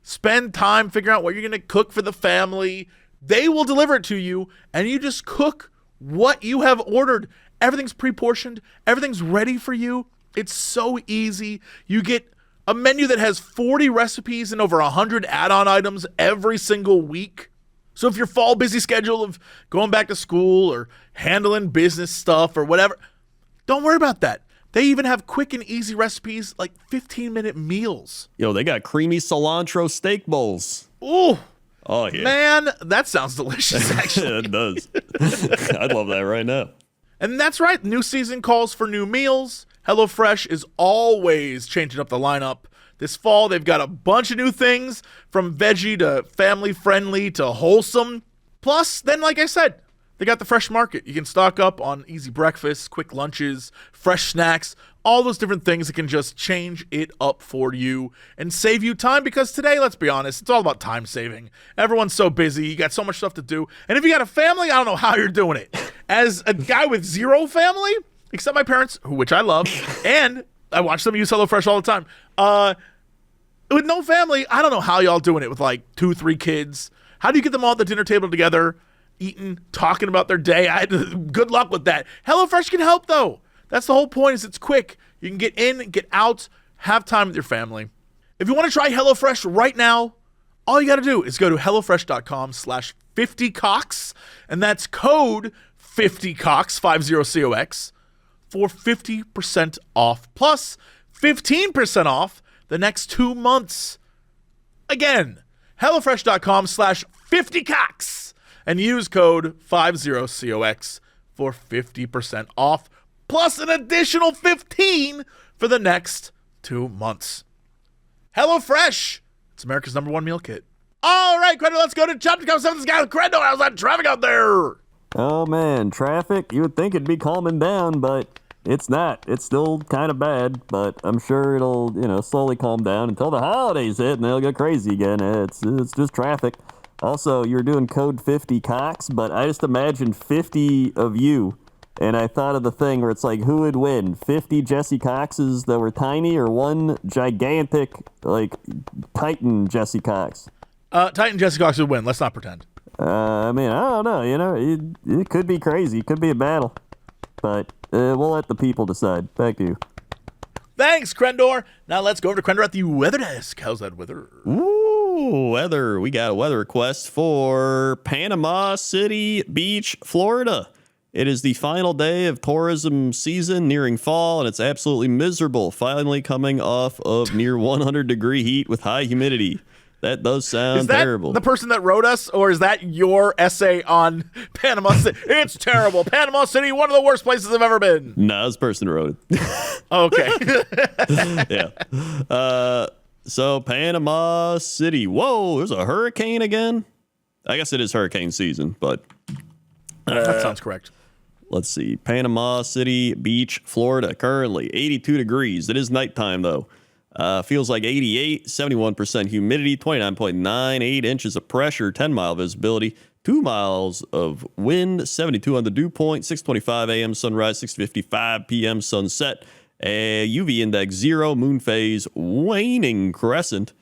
spend time figuring out what you're going to cook for the family. They will deliver it to you, and you just cook what you have ordered. Everything's pre-portioned. Everything's ready for you. It's so easy. You get a menu that has 40 recipes and over 100 add-on items every single week. So if your fall busy schedule of going back to school or handling business stuff or whatever, don't worry about that. They even have quick and easy recipes like 15-minute meals.
Yo, they got creamy cilantro steak bowls.
Ooh.
Oh, yeah.
Man, that sounds delicious, actually.
It does. I'd love that right now.
And that's right. New season calls for new meals. HelloFresh is always changing up the lineup. This fall, they've got a bunch of new things, from veggie to family-friendly to wholesome. Plus, then, like I said, they got the fresh market. You can stock up on easy breakfasts, quick lunches, fresh snacks, all those different things that can just change it up for you and save you time, because today, let's be honest, it's all about time saving. Everyone's so busy. You got so much stuff to do. And if you got a family, I don't know how you're doing it. As a guy with zero family, except my parents, which I love, and I watch them use HelloFresh all the time. With no family, I don't know how y'all doing it with like 2-3 kids. How do you get them all at the dinner table together, eating, talking about their day? Good luck with that. HelloFresh can help, though. That's the whole point, is it's quick. You can get in, get out, have time with your family. If you want to try HelloFresh right now, all you got to do is go to HelloFresh.com/50cox, and that's code 50cox, 50COX, for 50% off, plus 15% off the next 2 months. Again, HelloFresh.com/50cox, and use code 50COX for 50% off, plus an additional 15 for the next 2 months. HelloFresh, it's America's #1 meal kit. All right, Crendor, let's go to Chop.com. This guy with Crendor. How's that traffic out there?
Oh man, traffic. You would think it'd be calming down, but it's not. It's still kind of bad, but I'm sure it'll, slowly calm down until the holidays hit and they'll go crazy again. It's just traffic. Also, you're doing code 50 Cox, but I just imagined 50 of you, and I thought of the thing where it's like, who would win? 50 Jesse Coxes that were tiny, or one gigantic, Titan Jesse Cox?
Titan Jesse Cox would win. Let's not pretend.
I don't know. It could be crazy. It could be a battle. But we'll let the people decide. Back to you.
Thanks, Crendor. Now let's go over to Crendor at the weather desk. How's that weather?
Ooh, weather. We got a weather request for Panama City Beach, Florida. It is the final day of tourism season, nearing fall, and it's absolutely miserable, finally coming off of near 100-degree heat with high humidity. That does sound terrible.
Is that the person that wrote us, or is that your essay on Panama City? It's terrible. Panama City, one of the worst places I've ever been.
No, this person wrote it.
Okay.
Yeah. So Panama City. Whoa, there's a hurricane again? I guess it is hurricane season, but...
that sounds correct.
Let's see. Panama City Beach, Florida. Currently 82 degrees. It is nighttime, though. Feels like 88, 71% humidity, 29.98 inches of pressure, 10-mile visibility, 2 miles of wind, 72 on the dew point, 6:25 a.m. sunrise, 6:55 p.m. sunset, UV index 0, moon phase waning crescent.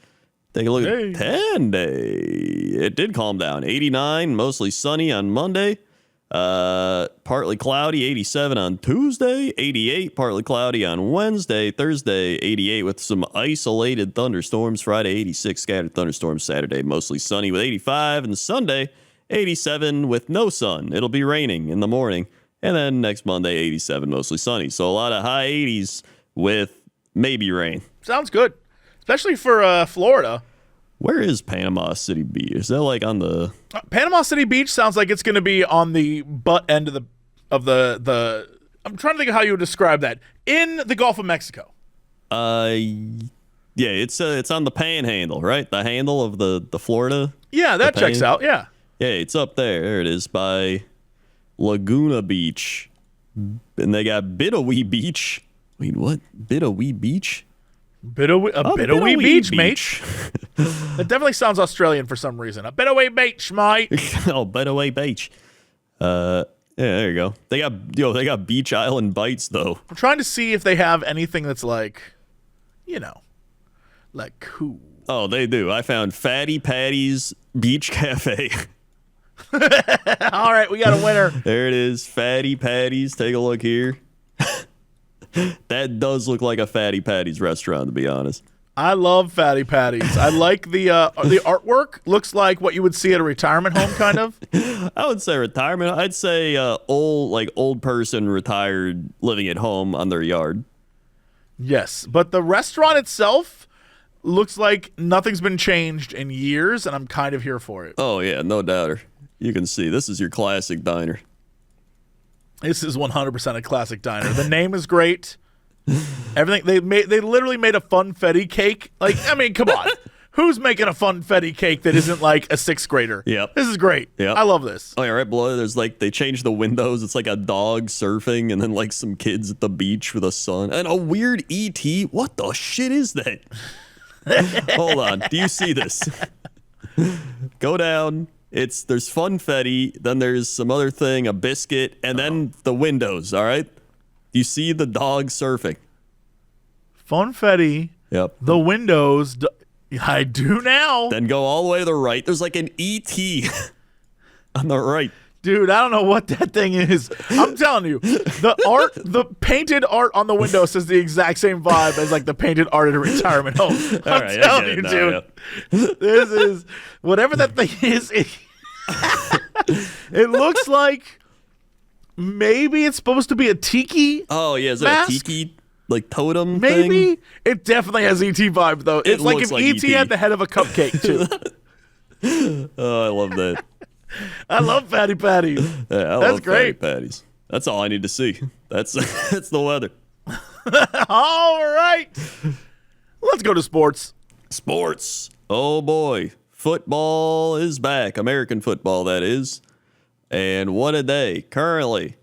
Take a look at 10 day. It did calm down. 89, mostly sunny on Monday. Partly cloudy, 87 on Tuesday, 88, partly cloudy on Wednesday, Thursday, 88 with some isolated thunderstorms, Friday, 86, scattered thunderstorms, Saturday, mostly sunny with 85, and Sunday, 87 with no sun. It'll be raining in the morning, and then next Monday, 87, mostly sunny. So a lot of high 80s with maybe rain.
Sounds good, especially for Florida.
Where is Panama City Beach? Is that like on the...
Panama City Beach sounds like it's going to be on the butt end of the I'm trying to think of how you would describe that. In the Gulf of Mexico.
Yeah, it's on the panhandle, right? The handle of the Florida.
Yeah, that checks out. Yeah.
Yeah, it's up there. There it is by Laguna Beach. And they got Bidawee Beach. Wait, what? Bidawee Beach?
Bidawee Beach, mate. That definitely sounds Australian for some reason. A Bidawee Beach, mate.
Oh, Bidawee Beach. Yeah, there you go. They got Beach Island bites though.
I'm trying to see if they have anything that's like cool.
Oh, they do. I found Fatty Patty's Beach Cafe.
All right, we got a winner.
There it is, Fatty Patty's. Take a look here. That does look like a Fatty Patty's restaurant, to be honest.
I love Fatty Patty's. I like the artwork. Looks like what you would see at a retirement home, kind of.
I would say retirement. I'd say old person retired living at home on their yard.
Yes, but the restaurant itself looks like nothing's been changed in years, and I'm kind of here for it.
Oh yeah, no doubter. You can see this is your classic diner.
This is 100% a classic diner. The name is great. Everything they literally made a funfetti cake. Like, I mean, come on. Who's making a funfetti cake that isn't like a 6th grader?
Yep.
This is great.
Yep.
I love this.
Oh, yeah, right below there's like they changed the windows. It's like a dog surfing and then like some kids at the beach with a sun and a weird ET. What the shit is that? Hold on. Do you see this? Go down. There's funfetti, then there's some other thing, a biscuit, and then the windows, all right? You see the dog surfing.
Funfetti.
Yep.
The windows. I do now.
Then go all the way to the right. There's like an ET on the right.
Dude, I don't know what that thing is. I'm telling you, the painted art on the window says the exact same vibe as like the painted art at a retirement home. I'm telling you, dude. Yeah. This is whatever that thing is. It looks like maybe it's supposed to be a tiki.
Oh yeah, is
mask?
that a tiki like totem?
Maybe
thing?
It definitely has ET vibe though. It's like if ET had the head of a cupcake too.
Oh, I love that.
I love fatty patties.
Yeah,
That's great.
Fatty patties. That's all I need to see. That's the weather.
All right. Let's go to sports.
Sports. Oh boy. Football is back. American football, that is. And what a day. Currently,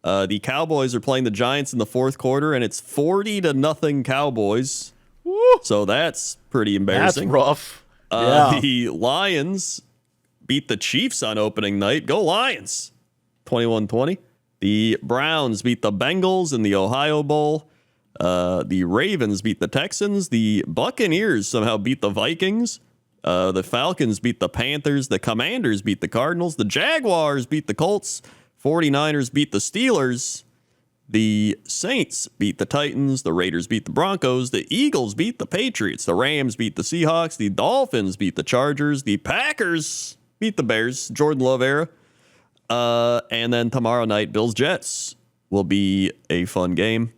the Cowboys are playing the Giants in the 4th quarter, and it's 40-0 Cowboys.
Woo.
So that's pretty embarrassing.
That's rough. Yeah.
The Lions beat the Chiefs on opening night. Go Lions. 21-20. The Browns beat the Bengals in the Ohio Bowl. The Ravens beat the Texans. The Buccaneers somehow beat the Vikings. The Falcons beat the Panthers. The Commanders beat the Cardinals. The Jaguars beat the Colts. 49ers beat the Steelers. The Saints beat the Titans. The Raiders beat the Broncos. The Eagles beat the Patriots. The Rams beat the Seahawks. The Dolphins beat the Chargers. The Packers beat the Bears. Jordan Love era. And then tomorrow night, Bills-Jets will be a fun game.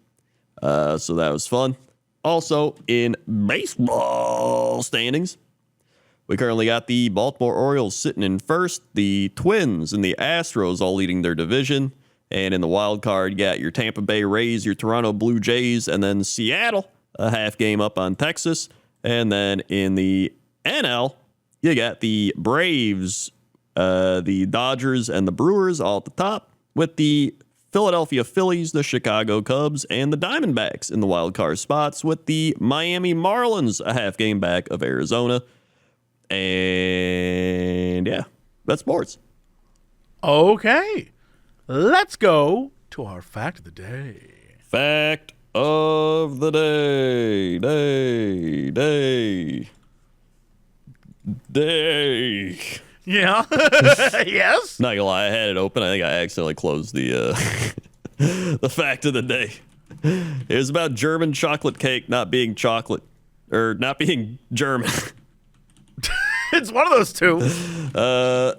So that was fun. Also, in baseball standings, we currently got the Baltimore Orioles sitting in first, the Twins and the Astros all leading their division. And in the wild card, you got your Tampa Bay Rays, your Toronto Blue Jays, and then Seattle, a half game up on Texas. And then in the NL, you got the Braves, the Dodgers, and the Brewers all at the top, with the Philadelphia Phillies, the Chicago Cubs, and the Diamondbacks in the wild card spots, with the Miami Marlins a half game back of Arizona. And yeah, that's sports.
Okay. Let's go to our fact of the day.
Fact of the day. Day.
Yeah. Yes?
Not gonna lie, I had it open. I think I accidentally closed the the fact of the day. It was about German chocolate cake not being chocolate. Or not being German.
It's one of those two.
Hold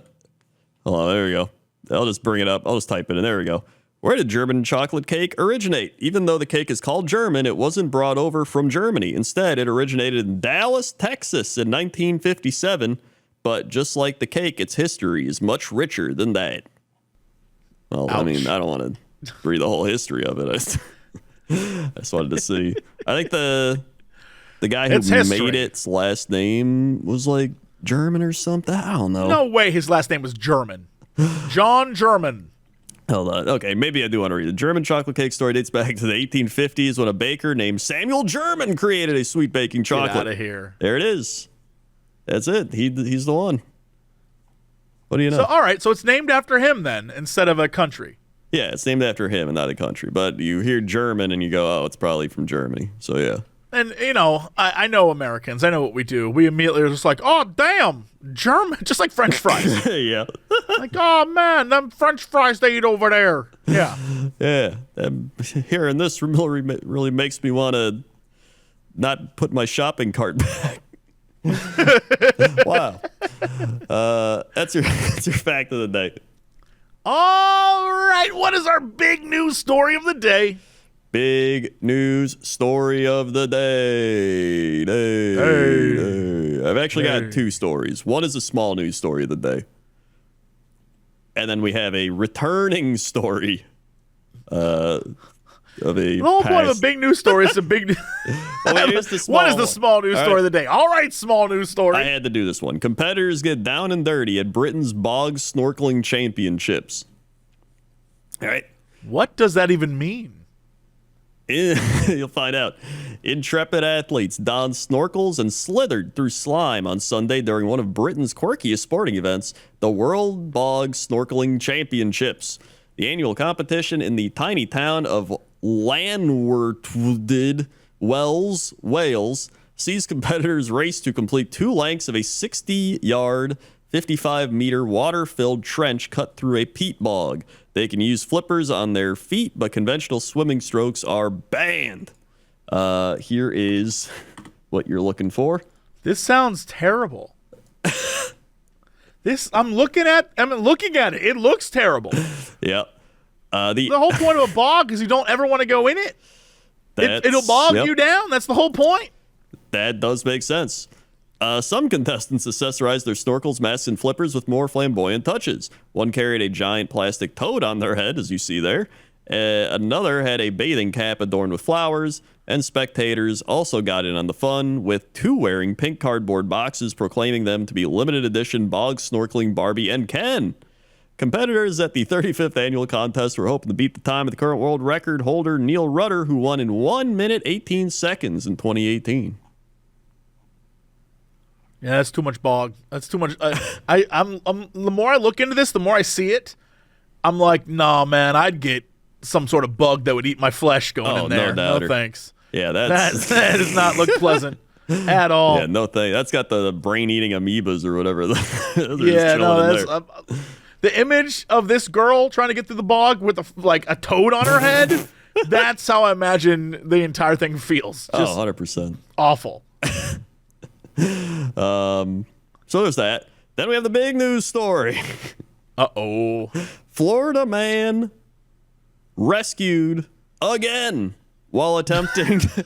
on, there we go. I'll just bring it up. I'll just type it in. There we go. Where did German chocolate cake originate? Even though the cake is called German, it wasn't brought over from Germany. Instead, it originated in Dallas, Texas in 1957. But just like the cake, its history is much richer than that. Well, ouch. I mean, I don't want to read the whole history of it. I just wanted to see. I think the guy who made its last name was like German or something. I don't know.
No way his last name was German. John German.
Hold on. Okay, maybe I do want to read. The German chocolate cake story dates back to the 1850s when a baker named Samuel German created a sweet baking chocolate.
Get out of here.
There it is. That's it. He's the one. What do you know?
So, all right. So it's named after him then instead of a country.
Yeah, it's named after him and not a country. But you hear German and you go, oh, it's probably from Germany. So, yeah.
And, you know, I know Americans. I know what we do. We immediately are just like, oh, damn, German. Just like French fries.
Yeah.
Like, oh, man, them French fries they eat over there. Yeah.
Yeah. Hearing this really makes me want to not put my shopping cart back. Wow. That's your fact of the day.
All right. What is our big news story of the day?
Big news story of the day. I've actually got two stories. One is a small news story of the day. And then we have a returning story of a
The whole point of
past-
a big news story is a big.
Well, here's the small
What is the
one.
small news
All
story
right.
of the day? All right, small news story.
I had to do this one. Competitors get down and dirty at Britain's bog snorkeling championships. All right.
What does that even mean?
You'll find out. Intrepid athletes donned snorkels and slithered through slime on Sunday during one of Britain's quirkiest sporting events, the World Bog Snorkeling Championships. The annual competition in the tiny town of Llanwrtyd, Wells, Wales, sees competitors race to complete 2 lengths of a 60-yard, 55-meter water-filled trench cut through a peat bog. They can use flippers on their feet, but conventional swimming strokes are banned. Here is what you're looking for.
This sounds terrible. I'm looking at it. It looks terrible.
Yep.
The whole point of a bog is you don't ever want to go in it. It'll bog you down. That's the whole point.
That does make sense. Some contestants accessorize their snorkels, masks, and flippers with more flamboyant touches. One carried a giant plastic toad on their head, as you see there. Another had a bathing cap adorned with flowers, and spectators also got in on the fun, with 2 wearing pink cardboard boxes proclaiming them to be limited edition bog snorkeling Barbie and Ken. Competitors at the 35th annual contest were hoping to beat the time of the current world record holder Neil Rudder, who won in 1 minute 18 seconds in 2018.
Yeah, that's too much bog. That's too much. I'm the more I look into this, the more I see it. I'm like, nah, man, I'd get some sort of bug that would eat my flesh going in there.
No
No thanks.
Yeah,
That
that
does not look pleasant at all.
Yeah, no thing. That's got the brain-eating amoebas or whatever.
Yeah, no, that's the image of this girl trying to get through the bog with a toad on her head. That's how I imagine the entire thing feels. Just
100%.
awful.
So there's that. Then we have the big news story.
Uh-oh.
Florida man rescued again while attempting to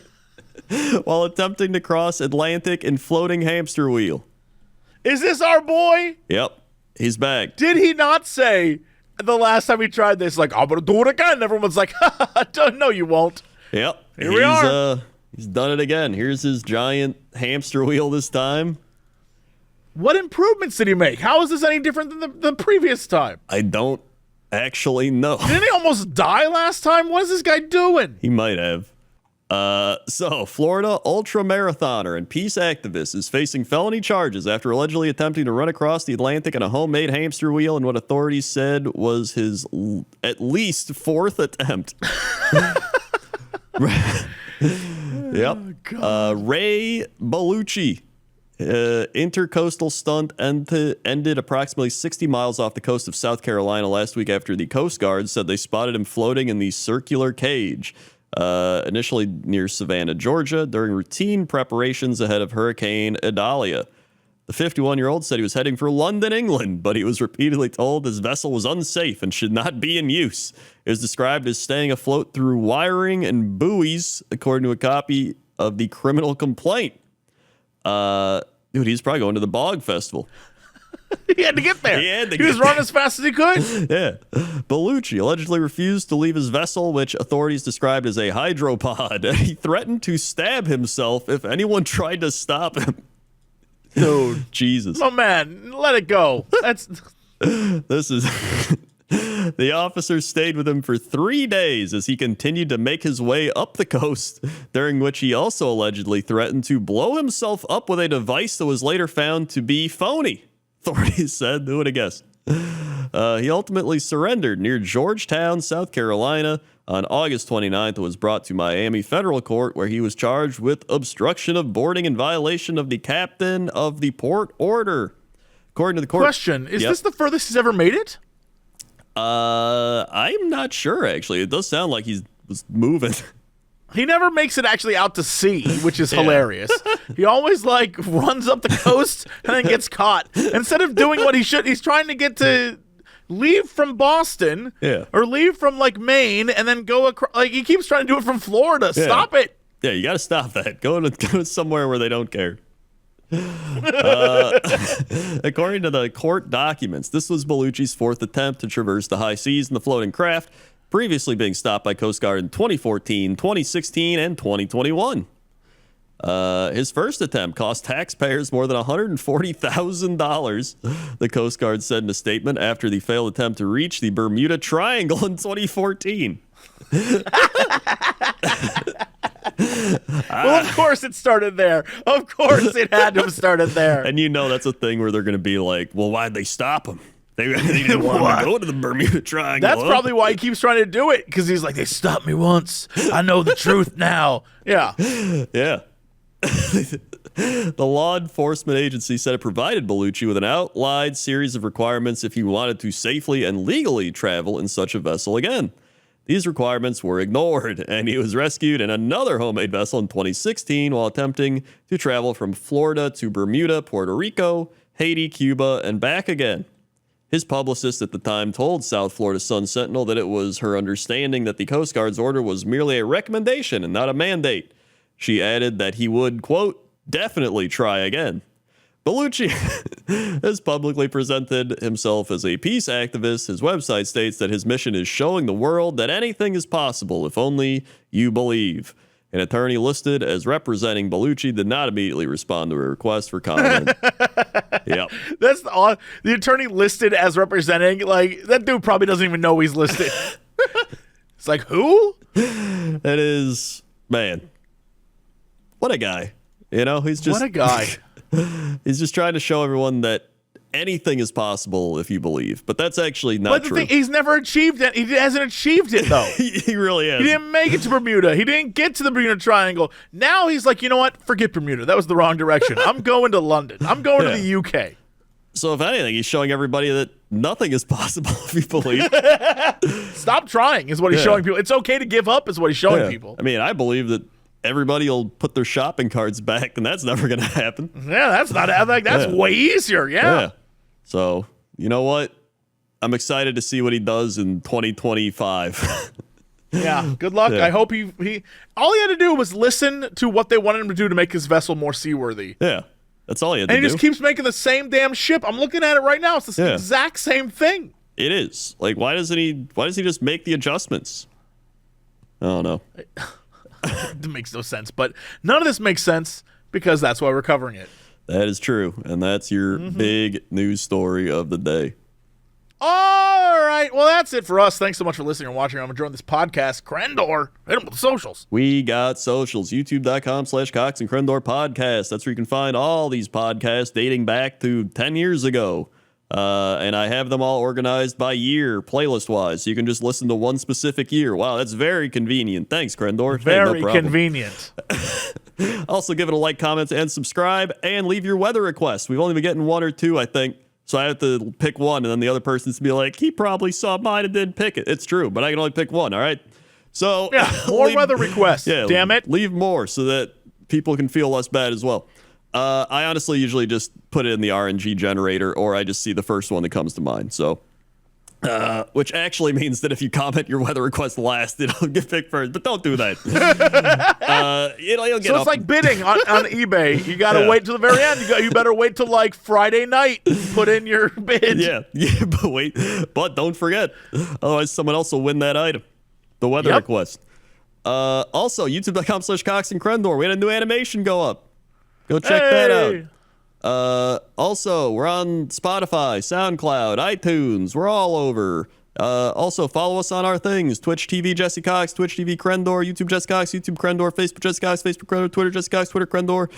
cross Atlantic in floating hamster wheel.
Is this our boy?
Yep, he's back.
Did he not say the last time he tried this, like, I'm going to do it again? Everyone's like, no, you won't.
Yep,
Here we are.
He's done it again. Here's his giant hamster wheel this time.
What improvements did he make? How is this any different than the previous time?
I don't actually know.
Didn't he almost die last time? What is this guy doing?
He might have. So, Florida ultra-marathoner and peace activist is facing felony charges after allegedly attempting to run across the Atlantic in a homemade hamster wheel in what authorities said was his at least 4th attempt. Yep. Ray Bellucci. Intercoastal stunt ended approximately 60 miles off the coast of South Carolina last week after the Coast Guard said they spotted him floating in the circular cage, initially near Savannah, Georgia, during routine preparations ahead of Hurricane Idalia. The 51-year-old said he was heading for London, England, but he was repeatedly told his vessel was unsafe and should not be in use. It was described as staying afloat through wiring and buoys, according to a copy of the criminal complaint. Dude, he's probably going to the Bog Festival.
He had to get there. He was running as fast as he could.
Yeah. Bellucci allegedly refused to leave his vessel, which authorities described as a hydropod. He threatened to stab himself if anyone tried to stop him. Dude, Jesus.
Oh, man, let it go.
This is... The officer stayed with him for 3 days as he continued to make his way up the coast, during which he also allegedly threatened to blow himself up with a device that was later found to be phony. Authorities said, who would have guessed? He ultimately surrendered near Georgetown, South Carolina on August 29th and was brought to Miami Federal Court, where he was charged with obstruction of boarding in violation of the captain of the port order. According to the court...
Question, is this the furthest he's ever made it?
I'm not sure, actually. It does sound like he was moving.
He never makes it actually out to sea, which is hilarious. He always, runs up the coast and then gets caught. Instead of doing what he should, he's trying to get to leave from Boston or leave from, Maine and then go across. He keeps trying to do it from Florida. Yeah. Stop it.
Yeah, you got to stop that. Go to somewhere where they don't care. According to the court documents, this was Bellucci's 4th attempt to traverse the high seas in the floating craft. previously being stopped by Coast Guard in 2014, 2016, and 2021. His first attempt cost taxpayers more than $140,000, the Coast Guard said in a statement after the failed attempt to reach the Bermuda Triangle in 2014.
Well, of course it started there. Of course it had to have started there.
And that's a thing where they're going to be like, well, why'd they stop him? They didn't want to go to the Bermuda Triangle.
That's probably why he keeps trying to do it, because he's like, they stopped me once. I know the truth now. Yeah.
Yeah. The law enforcement agency said it provided Bellucci with an outlined series of requirements if he wanted to safely and legally travel in such a vessel again. These requirements were ignored, and he was rescued in another homemade vessel in 2016 while attempting to travel from Florida to Bermuda, Puerto Rico, Haiti, Cuba, and back again. His publicist at the time told South Florida Sun Sentinel that it was her understanding that the Coast Guard's order was merely a recommendation and not a mandate. She added that he would, quote, definitely try again. Bellucci has publicly presented himself as a peace activist. His website states that his mission is showing the world that anything is possible if only you believe. An attorney listed as representing Bellucci did not immediately respond to a request for comment. Yep.
That's the attorney listed as representing, like, that dude probably doesn't even know he's listed. It's like, who?
That is, man, what a guy. He's just...
What a guy.
He's just trying to show everyone that anything is possible if you believe. But that's actually not true.
But the thing, he's never achieved it. He hasn't achieved it, though.
He really has.
He didn't make it to Bermuda. He didn't get to the Bermuda Triangle. Now he's like, you know what? Forget Bermuda. That was the wrong direction. I'm going to London. I'm going to the UK.
So if anything, he's showing everybody that nothing is possible if you believe.
Stop trying is what he's showing people. It's okay to give up is what he's showing people.
I mean, I believe that everybody will put their shopping carts back, and that's never going to happen.
Yeah, that's not like that's way easier. Yeah.
So, you know what? I'm excited to see what he does in 2025.
Yeah. Good luck.
Yeah.
I hope he all he had to do was listen to what they wanted him to do to make his vessel more seaworthy.
Yeah. That's all he had to do.
And he just keeps making the same damn ship. I'm looking at it right now. It's the exact same thing.
It is. Like, why does he just make the adjustments? I don't know.
It makes no sense, but none of this makes sense because that's why we're covering it.
That is true, and that's your big news story of the day.
All right, well, that's it for us. Thanks so much for listening and watching. I'm enjoying this podcast. Crendor, hit them with the socials.
We got socials, youtube.com/Cox and Crendor podcast. That's where you can find all these podcasts dating back to 10 years ago. And I have them all organized by year, playlist-wise, so you can just listen to one specific year. Wow, that's very convenient. Thanks, Crendor.
Very convenient.
Also, give it a like, comment, and subscribe, and leave your weather requests. We've only been getting one or two, I think, so I have to pick one, and then the other person's to be like, he probably saw mine and didn't pick it. It's true, but I can only pick one, all right? So
yeah, more weather requests. Yeah, damn it.
Leave more so that people can feel less bad as well. I honestly usually just put it in the RNG generator, or I just see the first one that comes to mind. So, which actually means that if you comment your weather request last, it'll get picked first. But don't do that. You'll get
so it's like bidding on eBay. You got to wait till the very end. You better wait till like Friday night. Put in your bid.
Yeah, but don't forget, otherwise someone else will win that item, the weather request. Also, youtube.com/Cox and Crendor. We had a new animation go up. Go check that out. Also, we're on Spotify, SoundCloud, iTunes. We're all over. Also, follow us on our things. Twitch TV, Jesse Cox. Twitch TV, Crendor. YouTube, Jesse Cox. YouTube, Crendor. Facebook, Jesse Cox. Facebook, Crendor. Twitter, Jesse Cox. Twitter, Crendor.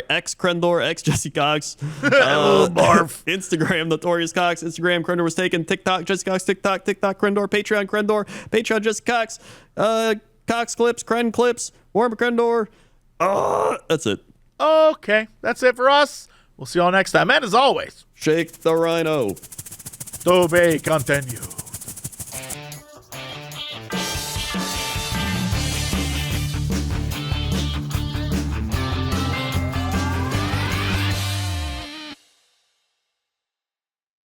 X Crendor. X Jesse Cox.
Barf.
Instagram, Notorious Cox. Instagram, Crendor was taken. TikTok, Jesse Cox. TikTok, Crendor. Patreon, Crendor. Patreon, Jesse Cox. Cox Clips, Cren Clips. Warmer Crendor. That's it.
Okay, that's it for us. We'll see y'all next time. And as always,
shake the rhino.
To be continued.